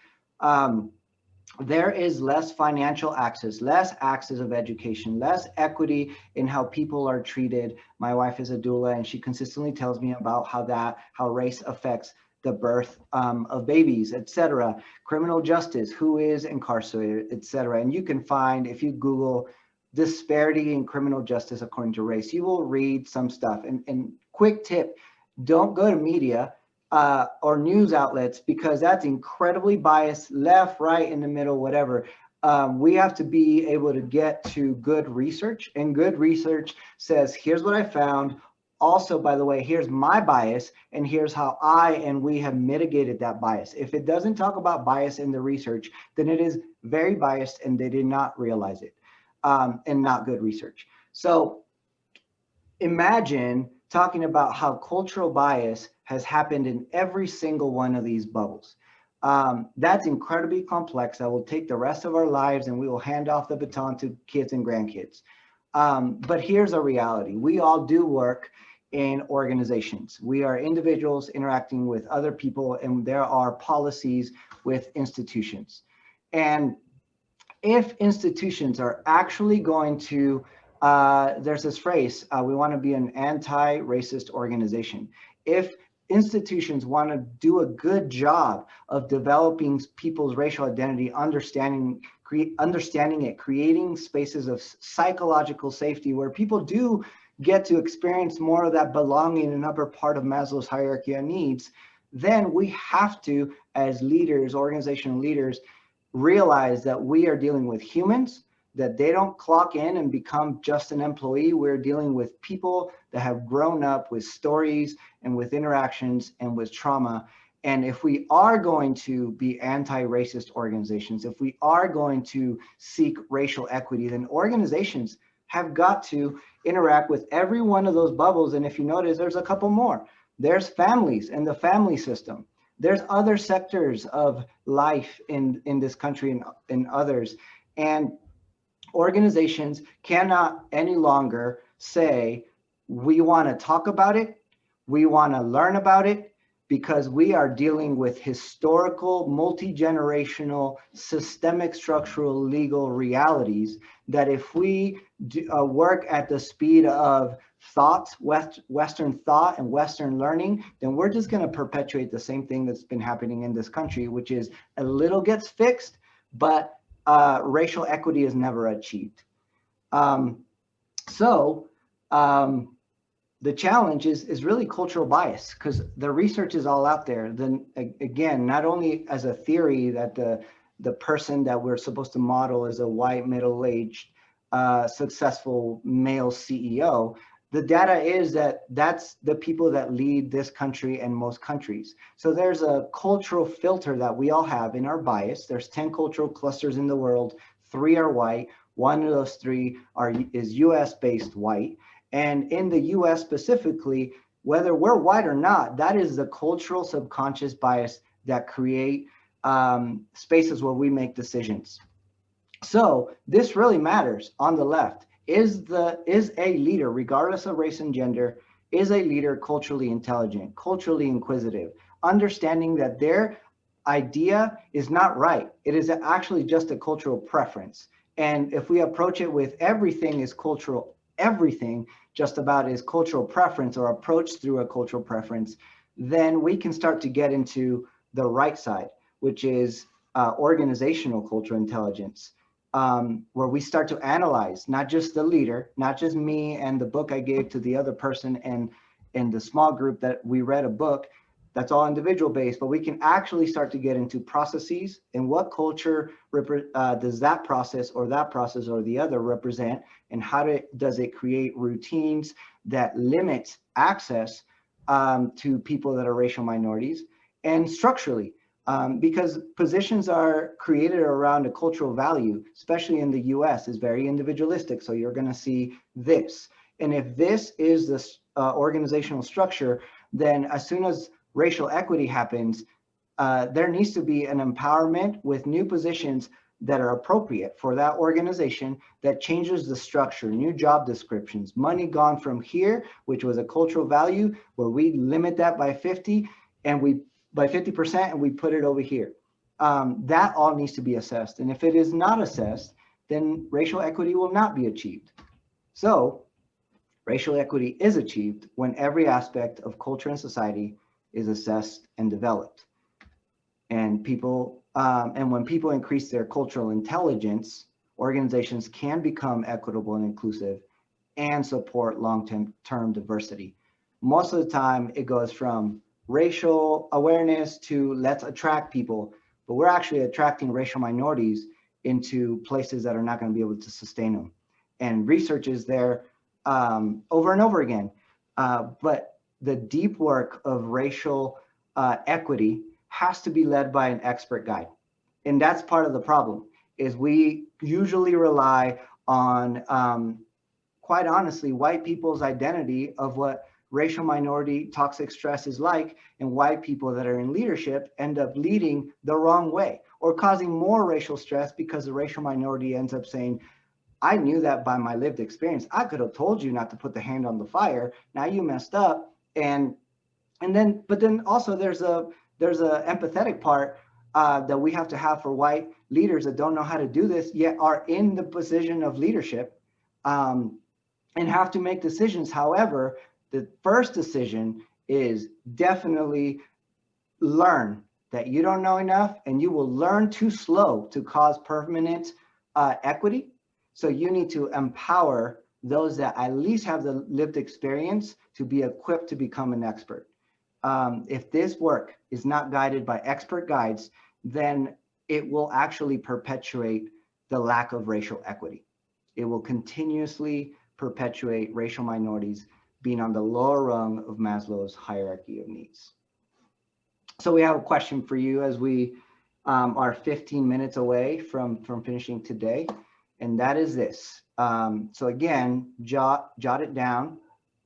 There is less financial access, less access of education, less equity in how people are treated. My wife is a doula, and she consistently tells me about how race affects the birth of babies, etc. Criminal justice, who is incarcerated, etc. And you can find, if you Google disparity in criminal justice according to race, you will read some stuff. And quick tip, don't go to media or news outlets, because that's incredibly biased, left, right, in the middle, whatever. We have to be able to get to good research, and good research says, here's what I found. also, by the way, here's my bias, and here's how I and we have mitigated that bias. If it doesn't talk about bias in the research, then it is very biased and they did not realize it, and not good research. So imagine talking about how cultural bias has happened in every single one of these bubbles. That's incredibly complex. That will take the rest of our lives, and we will hand off the baton to kids and grandkids. But here's a reality. We all do work in organizations. We are individuals interacting with other people, and there are policies with institutions. And if institutions are actually going to, there's this phrase, we want to be an anti-racist organization. If institutions want to do a good job of developing people's racial identity, understanding it, creating spaces of psychological safety where people do get to experience more of that belonging in the upper part of Maslow's hierarchy of needs, then we have to, as leaders, organizational leaders, realize that we are dealing with humans, that they don't clock in and become just an employee. We're dealing with people that have grown up with stories and with interactions and with trauma. And if we are going to be anti-racist organizations, if we are going to seek racial equity, then organizations have got to interact with every one of those bubbles. And if you notice, there's a couple more. There's families and the family system. There's other sectors of life in this country and in others. And organizations cannot any longer say, we want to talk about it, we want to learn about it, because we are dealing with historical, multi-generational, systemic, structural, legal realities that if we work at the speed of thought, Western thought and Western learning, then we're just going to perpetuate the same thing that's been happening in this country, which is a little gets fixed, but racial equity is never achieved. The challenge is really cultural bias, because the research is all out there. Then again, not only as a theory that the person that we're supposed to model is a white, middle-aged, successful male CEO, the data is that that's the people that lead this country and most countries. So there's a cultural filter that we all have in our bias. There's 10 cultural clusters in the world, 3 are white, 1 of those 3 is US-based white. And in the US specifically, whether we're white or not, that is the cultural subconscious bias that create spaces where we make decisions. So this really matters on the left. Is a leader, regardless of race and gender, is a leader culturally intelligent, culturally inquisitive, understanding that their idea is not right. It is actually just a cultural preference. And if we approach it with everything is cultural, everything just about is cultural preference or approach through a cultural preference, then we can start to get into the right side, which is organizational cultural intelligence, where we start to analyze not just the leader, not just me and the book I gave to the other person and in the small group that we read a book. That's all individual based, but we can actually start to get into processes and what culture does that process or the other represent, and how does it create routines that limit access to people that are racial minorities, and structurally, because positions are created around a cultural value, especially in the US, is very individualistic. So you're going to see this. And if this is this organizational structure, then as soon as racial equity happens, there needs to be an empowerment with new positions that are appropriate for that organization, that changes the structure, new job descriptions, money gone from here, which was a cultural value, where we limit that by 50% and we put it over here. That all needs to be assessed. And if it is not assessed, then racial equity will not be achieved. So racial equity is achieved when every aspect of culture and society is assessed and developed. And when people increase their cultural intelligence, organizations can become equitable and inclusive and support long-term diversity. Most of the time, it goes from racial awareness to let's attract people, but we're actually attracting racial minorities into places that are not going to be able to sustain them. And research is there over and over again. But the deep work of racial equity has to be led by an expert guide. And that's part of the problem, is we usually rely on, quite honestly, white people's identity of what racial minority toxic stress is like, and white people that are in leadership end up leading the wrong way or causing more racial stress because the racial minority ends up saying, I knew that by my lived experience. I could have told you not to put the hand on the fire. Now you messed up. But then also there's a empathetic part that we have to have for white leaders that don't know how to do this, yet are in the position of leadership, and have to make decisions. However, the first decision is definitely learn that you don't know enough, and you will learn too slow to cause permanent equity. So you need to empower those that at least have the lived experience to be equipped to become an expert. If this work is not guided by expert guides, then it will actually perpetuate the lack of racial equity. It will continuously perpetuate racial minorities being on the lower rung of Maslow's hierarchy of needs. So we have a question for you as we are 15 minutes away from finishing today, and that is this. So again, jot it down.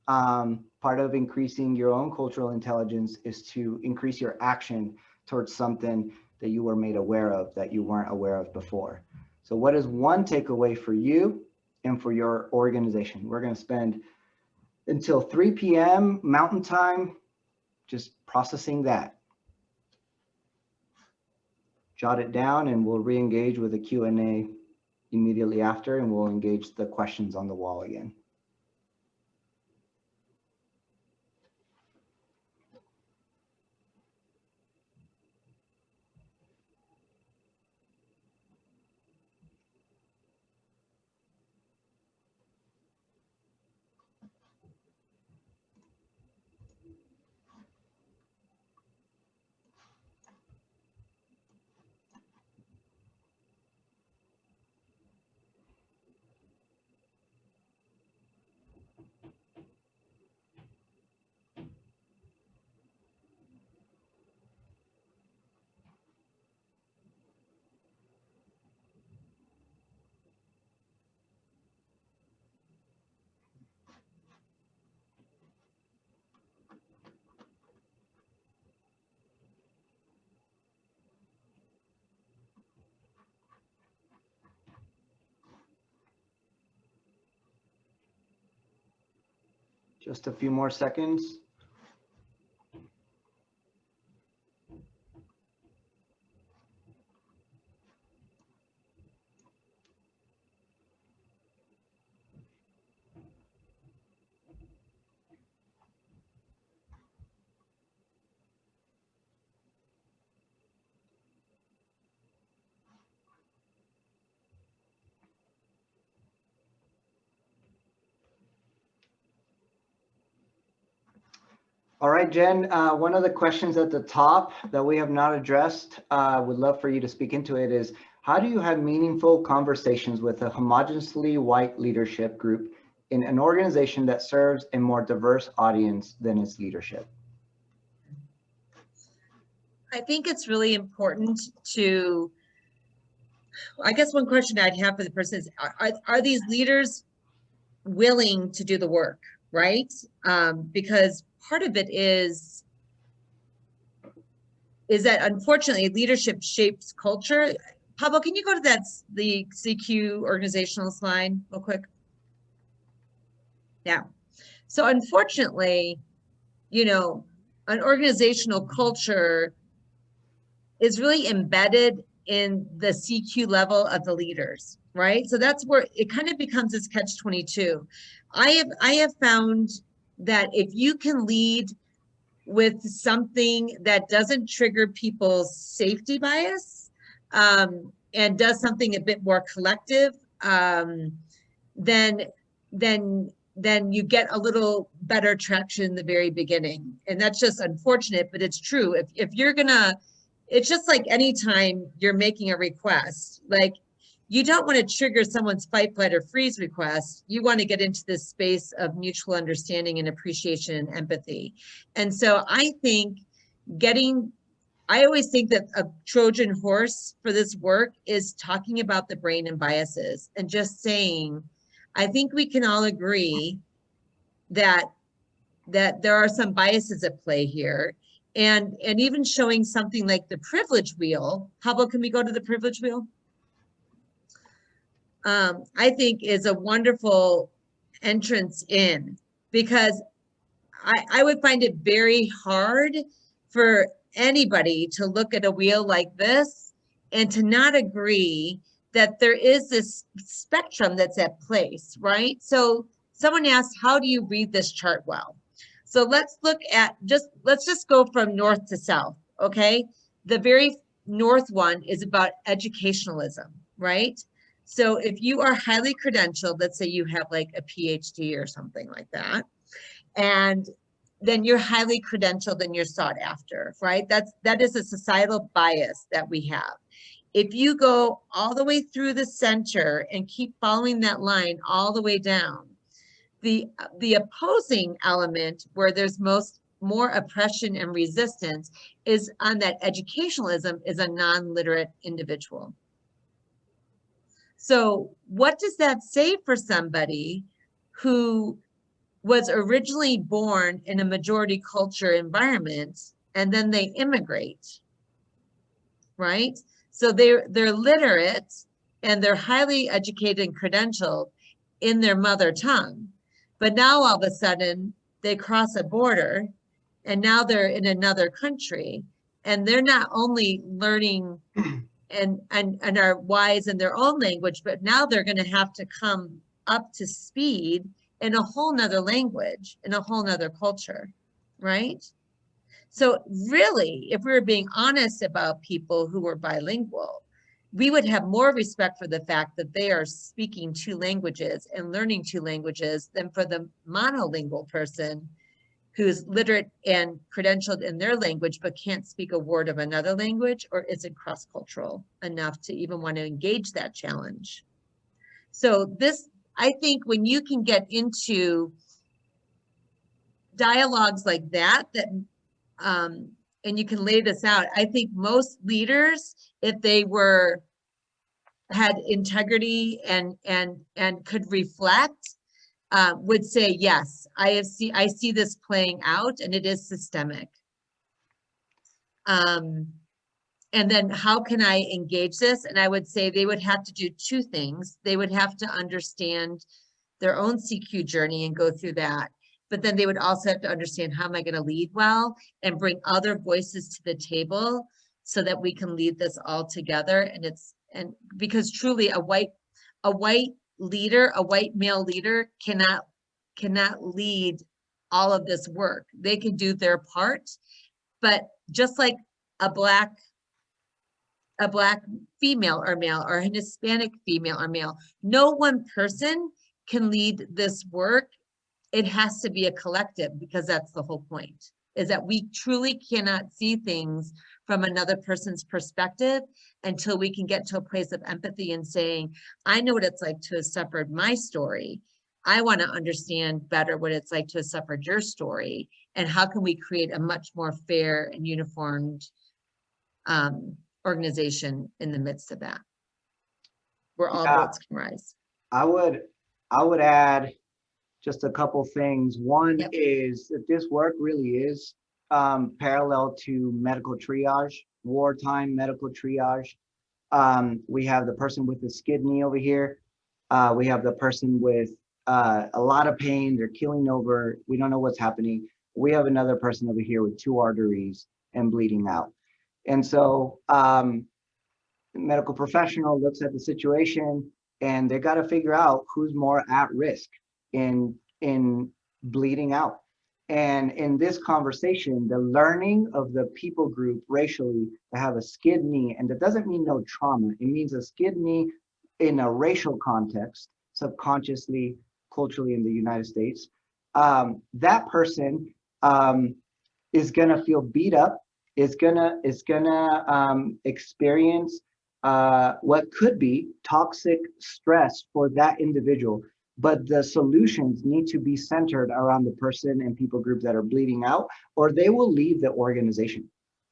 Part of increasing your own cultural intelligence is to increase your action towards something that you were made aware of that you weren't aware of before. So what is one takeaway for you and for your organization? We're going to spend until 3 p.m. Mountain Time just processing that. Jot it down, and we'll re-engage with a Q&A immediately after, and we'll engage the questions on the wall again. Just a few more seconds. All right, Jen, one of the questions at the top that we have not addressed, would love for you to speak into it, is how do you have meaningful conversations with a homogeneously white leadership group in an organization that serves a more diverse audience than its leadership? I think it's really important to, I guess one question I'd have for the person is, are these leaders willing to do the work, right? Because part of it is that unfortunately leadership shapes culture. Pablo, can you go to the CQ organizational slide real quick? Yeah. So unfortunately, you know, an organizational culture is really embedded in the CQ level of the leaders, right? So that's where it kind of becomes this catch-22. I have found that if you can lead with something that doesn't trigger people's safety bias, and does something a bit more collective, then you get a little better traction in the very beginning. And that's just unfortunate, but it's true. If you're gonna, it's just like anytime you're making a request, like you don't want to trigger someone's fight, flight, or freeze request. You want to get into this space of mutual understanding and appreciation and empathy. And so I think I always think that a Trojan horse for this work is talking about the brain and biases and just saying, I think we can all agree that there are some biases at play here. And even showing something like the privilege wheel. Pablo, can we go to the privilege wheel? I think is a wonderful entrance in, because I would find it very hard for anybody to look at a wheel like this and to not agree that there is this spectrum that's at place, right? So someone asked, how do you read this chart well? So let's look at let's just go from north to south, okay? The very north one is about educationalism, right? So if you are highly credentialed, let's say you have like a PhD or something like that, and then you're highly credentialed and you're sought after, right? That is a societal bias that we have. If you go all the way through the center and keep following that line all the way down, the opposing element where there's more oppression and resistance is on that educationalism is a non-literate individual. So what does that say for somebody who was originally born in a majority culture environment and then they immigrate, right? So they're literate and they're highly educated and credentialed in their mother tongue. But now all of a sudden they cross a border and now they're in another country and they're not only learning and are wise in their own language, but now they're going to have to come up to speed in a whole nother language, in a whole nother culture, right? So really, if we were being honest about people who were bilingual, we would have more respect for the fact that they are speaking two languages and learning two languages than for the monolingual person who's literate and credentialed in their language, but can't speak a word of another language or isn't cross-cultural enough to even want to engage that challenge. So this, I think when you can get into dialogues like that, and you can lay this out, I think most leaders, if they had integrity and could reflect, would say, yes, I see this playing out and it is systemic. And then how can I engage this? And I would say they would have to do two things. They would have to understand their own CQ journey and go through that. But then they would also have to understand, how am I going to lead well and bring other voices to the table so that we can lead this all together. And because truly a white leader, a white male leader cannot lead all of this work. They can do their part, but just like a black female or male or an Hispanic female or male, no one person can lead this work. It has to be a collective, because that's the whole point, is that we truly cannot see things from another person's perspective until we can get to a place of empathy and saying, I know what it's like to have suffered my story. I want to understand better what it's like to have suffered your story. And how can we create a much more fair and uniformed organization in the midst of that, where all boats can rise. I would add just a couple things. One is that this work really is parallel to medical triage, wartime medical triage. We have the person with the skid knee over here. We have the person with a lot of pain. They're keeling over. We don't know what's happening. We have another person over here with 2 arteries and bleeding out. And so the medical professional looks at the situation and they got to figure out who's more at risk in bleeding out. And in this conversation, the learning of the people group racially to have a skid knee, and that doesn't mean no trauma, it means a skid knee in a racial context, subconsciously, culturally in the United States, that person is gonna feel beat up, is gonna experience what could be toxic stress for that individual, but the solutions need to be centered around the person and people group that are bleeding out, or they will leave the organization.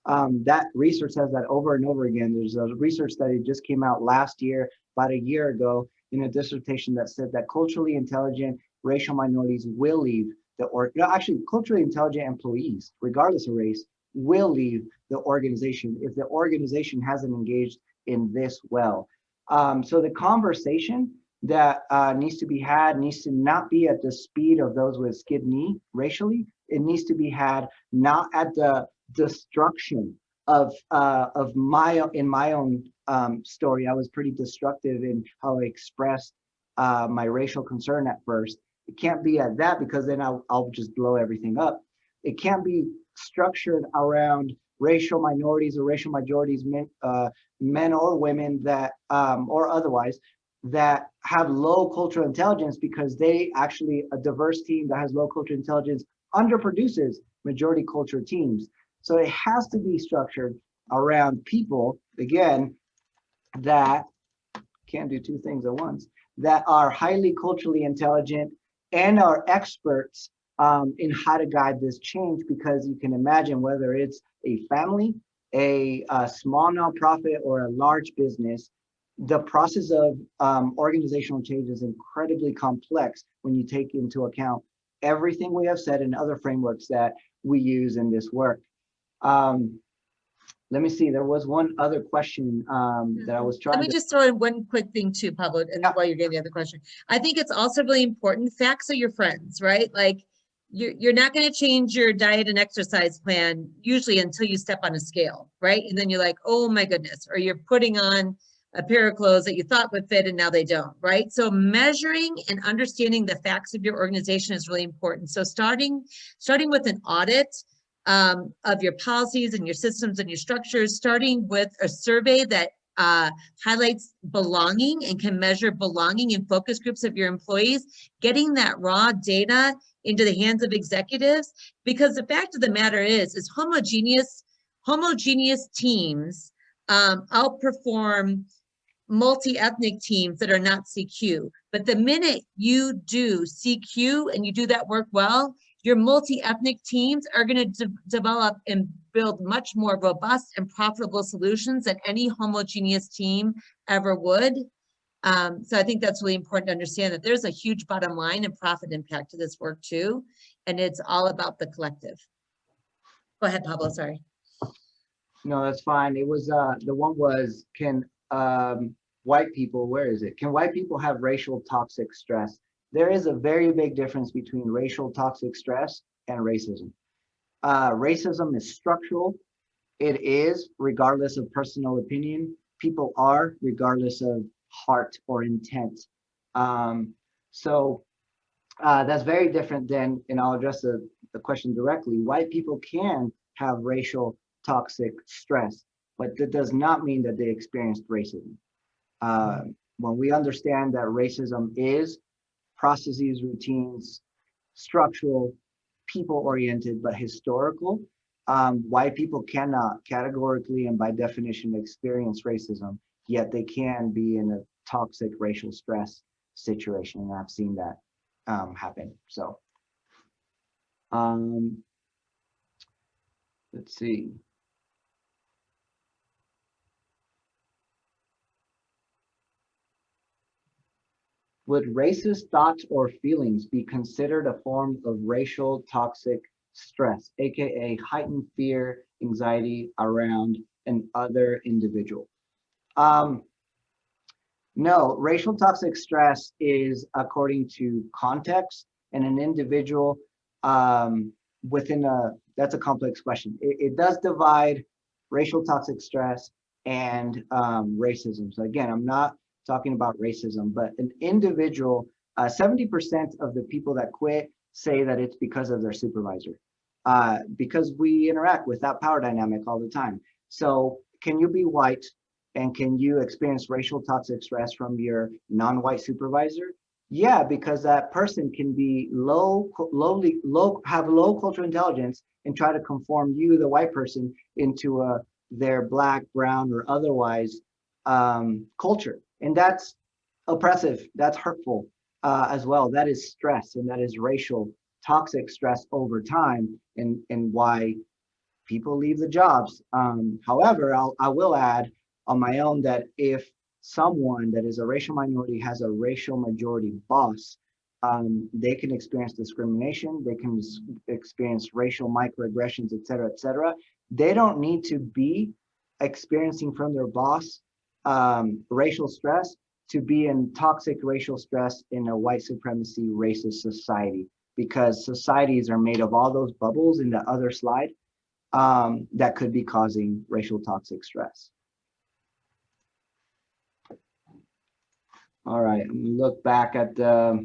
That research says that over and over again. There's a research study just came out last year, about a year ago, in a dissertation that said that culturally intelligent racial minorities will leave actually culturally intelligent employees, regardless of race, will leave the organization if the organization hasn't engaged in this well. So the conversation that needs to be had needs to not be at the speed of those with skid knee racially. It needs to be had not at the destruction of my own story. I was pretty destructive in how I expressed my racial concern at first. It can't be at that, because then I'll just blow everything up. It can't be structured around racial minorities or racial majorities, men or women that or otherwise, that have low cultural intelligence, because a diverse team that has low cultural intelligence underproduces majority culture teams. So it has to be structured around people, again, that can't do two things at once, that are highly culturally intelligent and are experts in how to guide this change. Because you can imagine, whether it's a family, a small nonprofit, or a large business, the process of organizational change is incredibly complex when you take into account everything we have said and other frameworks that we use in this work. Let me see, there was one other question that I was trying to— Let me just throw in one quick thing too, Pablo, and while you're getting the other question. I think it's also really important, facts are your friends, right? Like you're not going to change your diet and exercise plan usually until you step on a scale, right? And then you're like, oh my goodness, or you're putting on a pair of clothes that you thought would fit and now they don't, right? So measuring and understanding the facts of your organization is really important. So starting with an audit of your policies and your systems and your structures, starting with a survey that highlights belonging and can measure belonging in focus groups of your employees, getting that raw data into the hands of executives, because the fact of the matter is homogeneous teams outperform multi-ethnic teams that are not CQ. But the minute you do CQ and you do that work well, your multi-ethnic teams are going to develop and build much more robust and profitable solutions than any homogeneous team ever would. So I think that's really important to understand that there's a huge bottom line and profit impact to this work too. And it's all about the collective. Go ahead, Pablo, sorry. No, that's fine. It was, the one was, can white people, where is it? Can white people have racial toxic stress? There is a very big difference between racial toxic stress and racism. Racism is structural. It is regardless of personal opinion. People are regardless of heart or intent. So that's very different than, and I'll address the question directly, white people can have racial toxic stress, but that does not mean that they experienced racism. When we understand that racism is processes, routines, structural, people-oriented, but historical, white people cannot categorically and by definition experience racism, yet they can be in a toxic racial stress situation, and I've seen that happen. So let's see. Would racist thoughts or feelings be considered a form of racial toxic stress, aka heightened fear, anxiety around an other individual? No, racial toxic stress is according to context and an individual within that's a complex question. It does divide racial toxic stress and racism. So again, I'm not talking about racism, but an individual, 70% of the people that quit say that it's because of their supervisor, because we interact with that power dynamic all the time. So can you be white and can you experience racial toxic stress from your non-white supervisor? Yeah, because that person can be have low cultural intelligence and try to conform you, the white person, into their black, brown, or otherwise culture, and that's oppressive, that's hurtful as well. That is stress, and that is racial toxic stress over time, and why people leave the jobs. However, I will add on my own that if someone that is a racial minority has a racial majority boss, they can experience discrimination, they can experience racial microaggressions, et cetera, et cetera. They don't need to be experiencing from their boss racial stress to be in toxic racial stress in a white supremacy racist society, because societies are made of all those bubbles in the other slide that could be causing racial toxic stress. All right, I'm gonna look back at the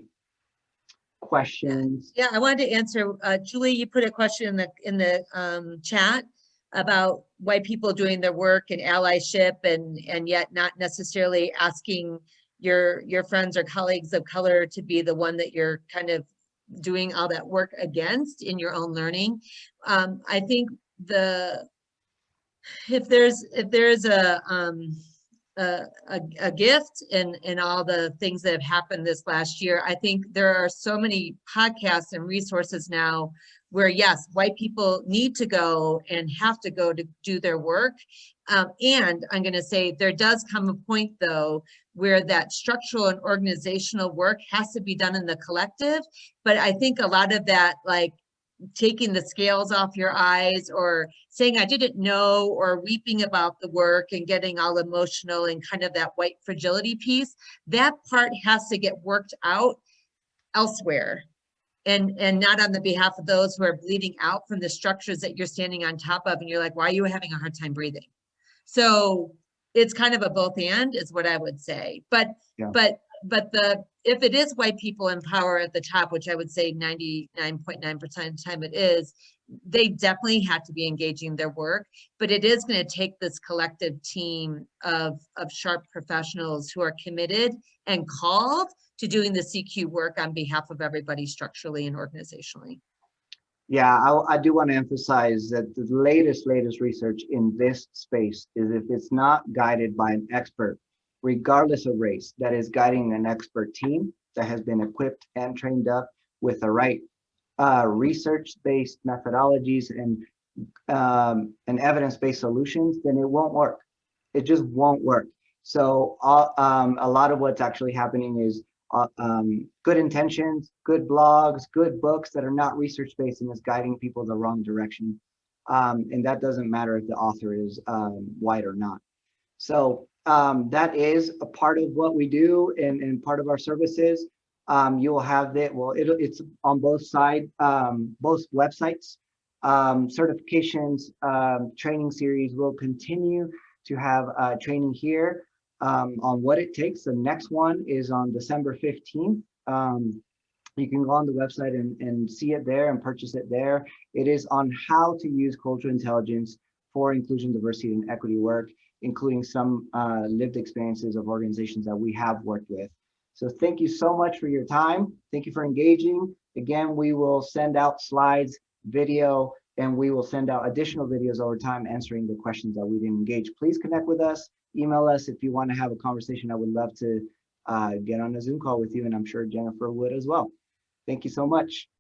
questions. Yeah, I wanted to answer, Julie, you put a question in the chat about white people doing their work and allyship, and yet not necessarily asking your friends or colleagues of color to be the one that you're kind of doing all that work against in your own learning. I think if there's a gift in all the things that have happened this last year, I think there are so many podcasts and resources now where, yes, white people need to go and have to go to do their work. And I'm going to say there does come a point, though, where that structural and organizational work has to be done in the collective. But I think a lot of that, like taking the scales off your eyes or saying I didn't know, or weeping about the work and getting all emotional and kind of that white fragility piece, that part has to get worked out elsewhere, and not on the behalf of those who are bleeding out from the structures that you're standing on top of, and you're like, why are you having a hard time breathing? So it's kind of a both and is what I would say. But Yeah. but if it is white people in power at the top, which I would say 99.9% of the time it is, they definitely have to be engaging their work. But it is going to take this collective team of sharp professionals who are committed and called to doing the CQ work on behalf of everybody structurally and organizationally. Yeah, I do want to emphasize that the latest research in this space is, if it's not guided by an expert, regardless of race, that is guiding an expert team that has been equipped and trained up with the right research-based methodologies and evidence-based solutions, then it won't work. It just won't work. So a lot of what's actually happening is good intentions, good blogs, good books that are not research-based and is guiding people the wrong direction. And that doesn't matter if the author is white or not. So that is a part of what we do and part of our services. You will have that. Well, it's on both sides, both websites. Certifications, training series will continue to have training here on what it takes. The next one is on December 15th. You can go on the website and see it there and purchase it there. It is on how to use cultural intelligence for inclusion, diversity, and equity work, including some lived experiences of organizations that we have worked with. So thank you so much for your time. Thank you for engaging. Again, we will send out slides, video, and we will send out additional videos over time answering the questions that we didn't engage. Please connect with us, email us if you want to have a conversation. I would love to get on a Zoom call with you, and I'm sure Jennifer would as well. Thank you so much.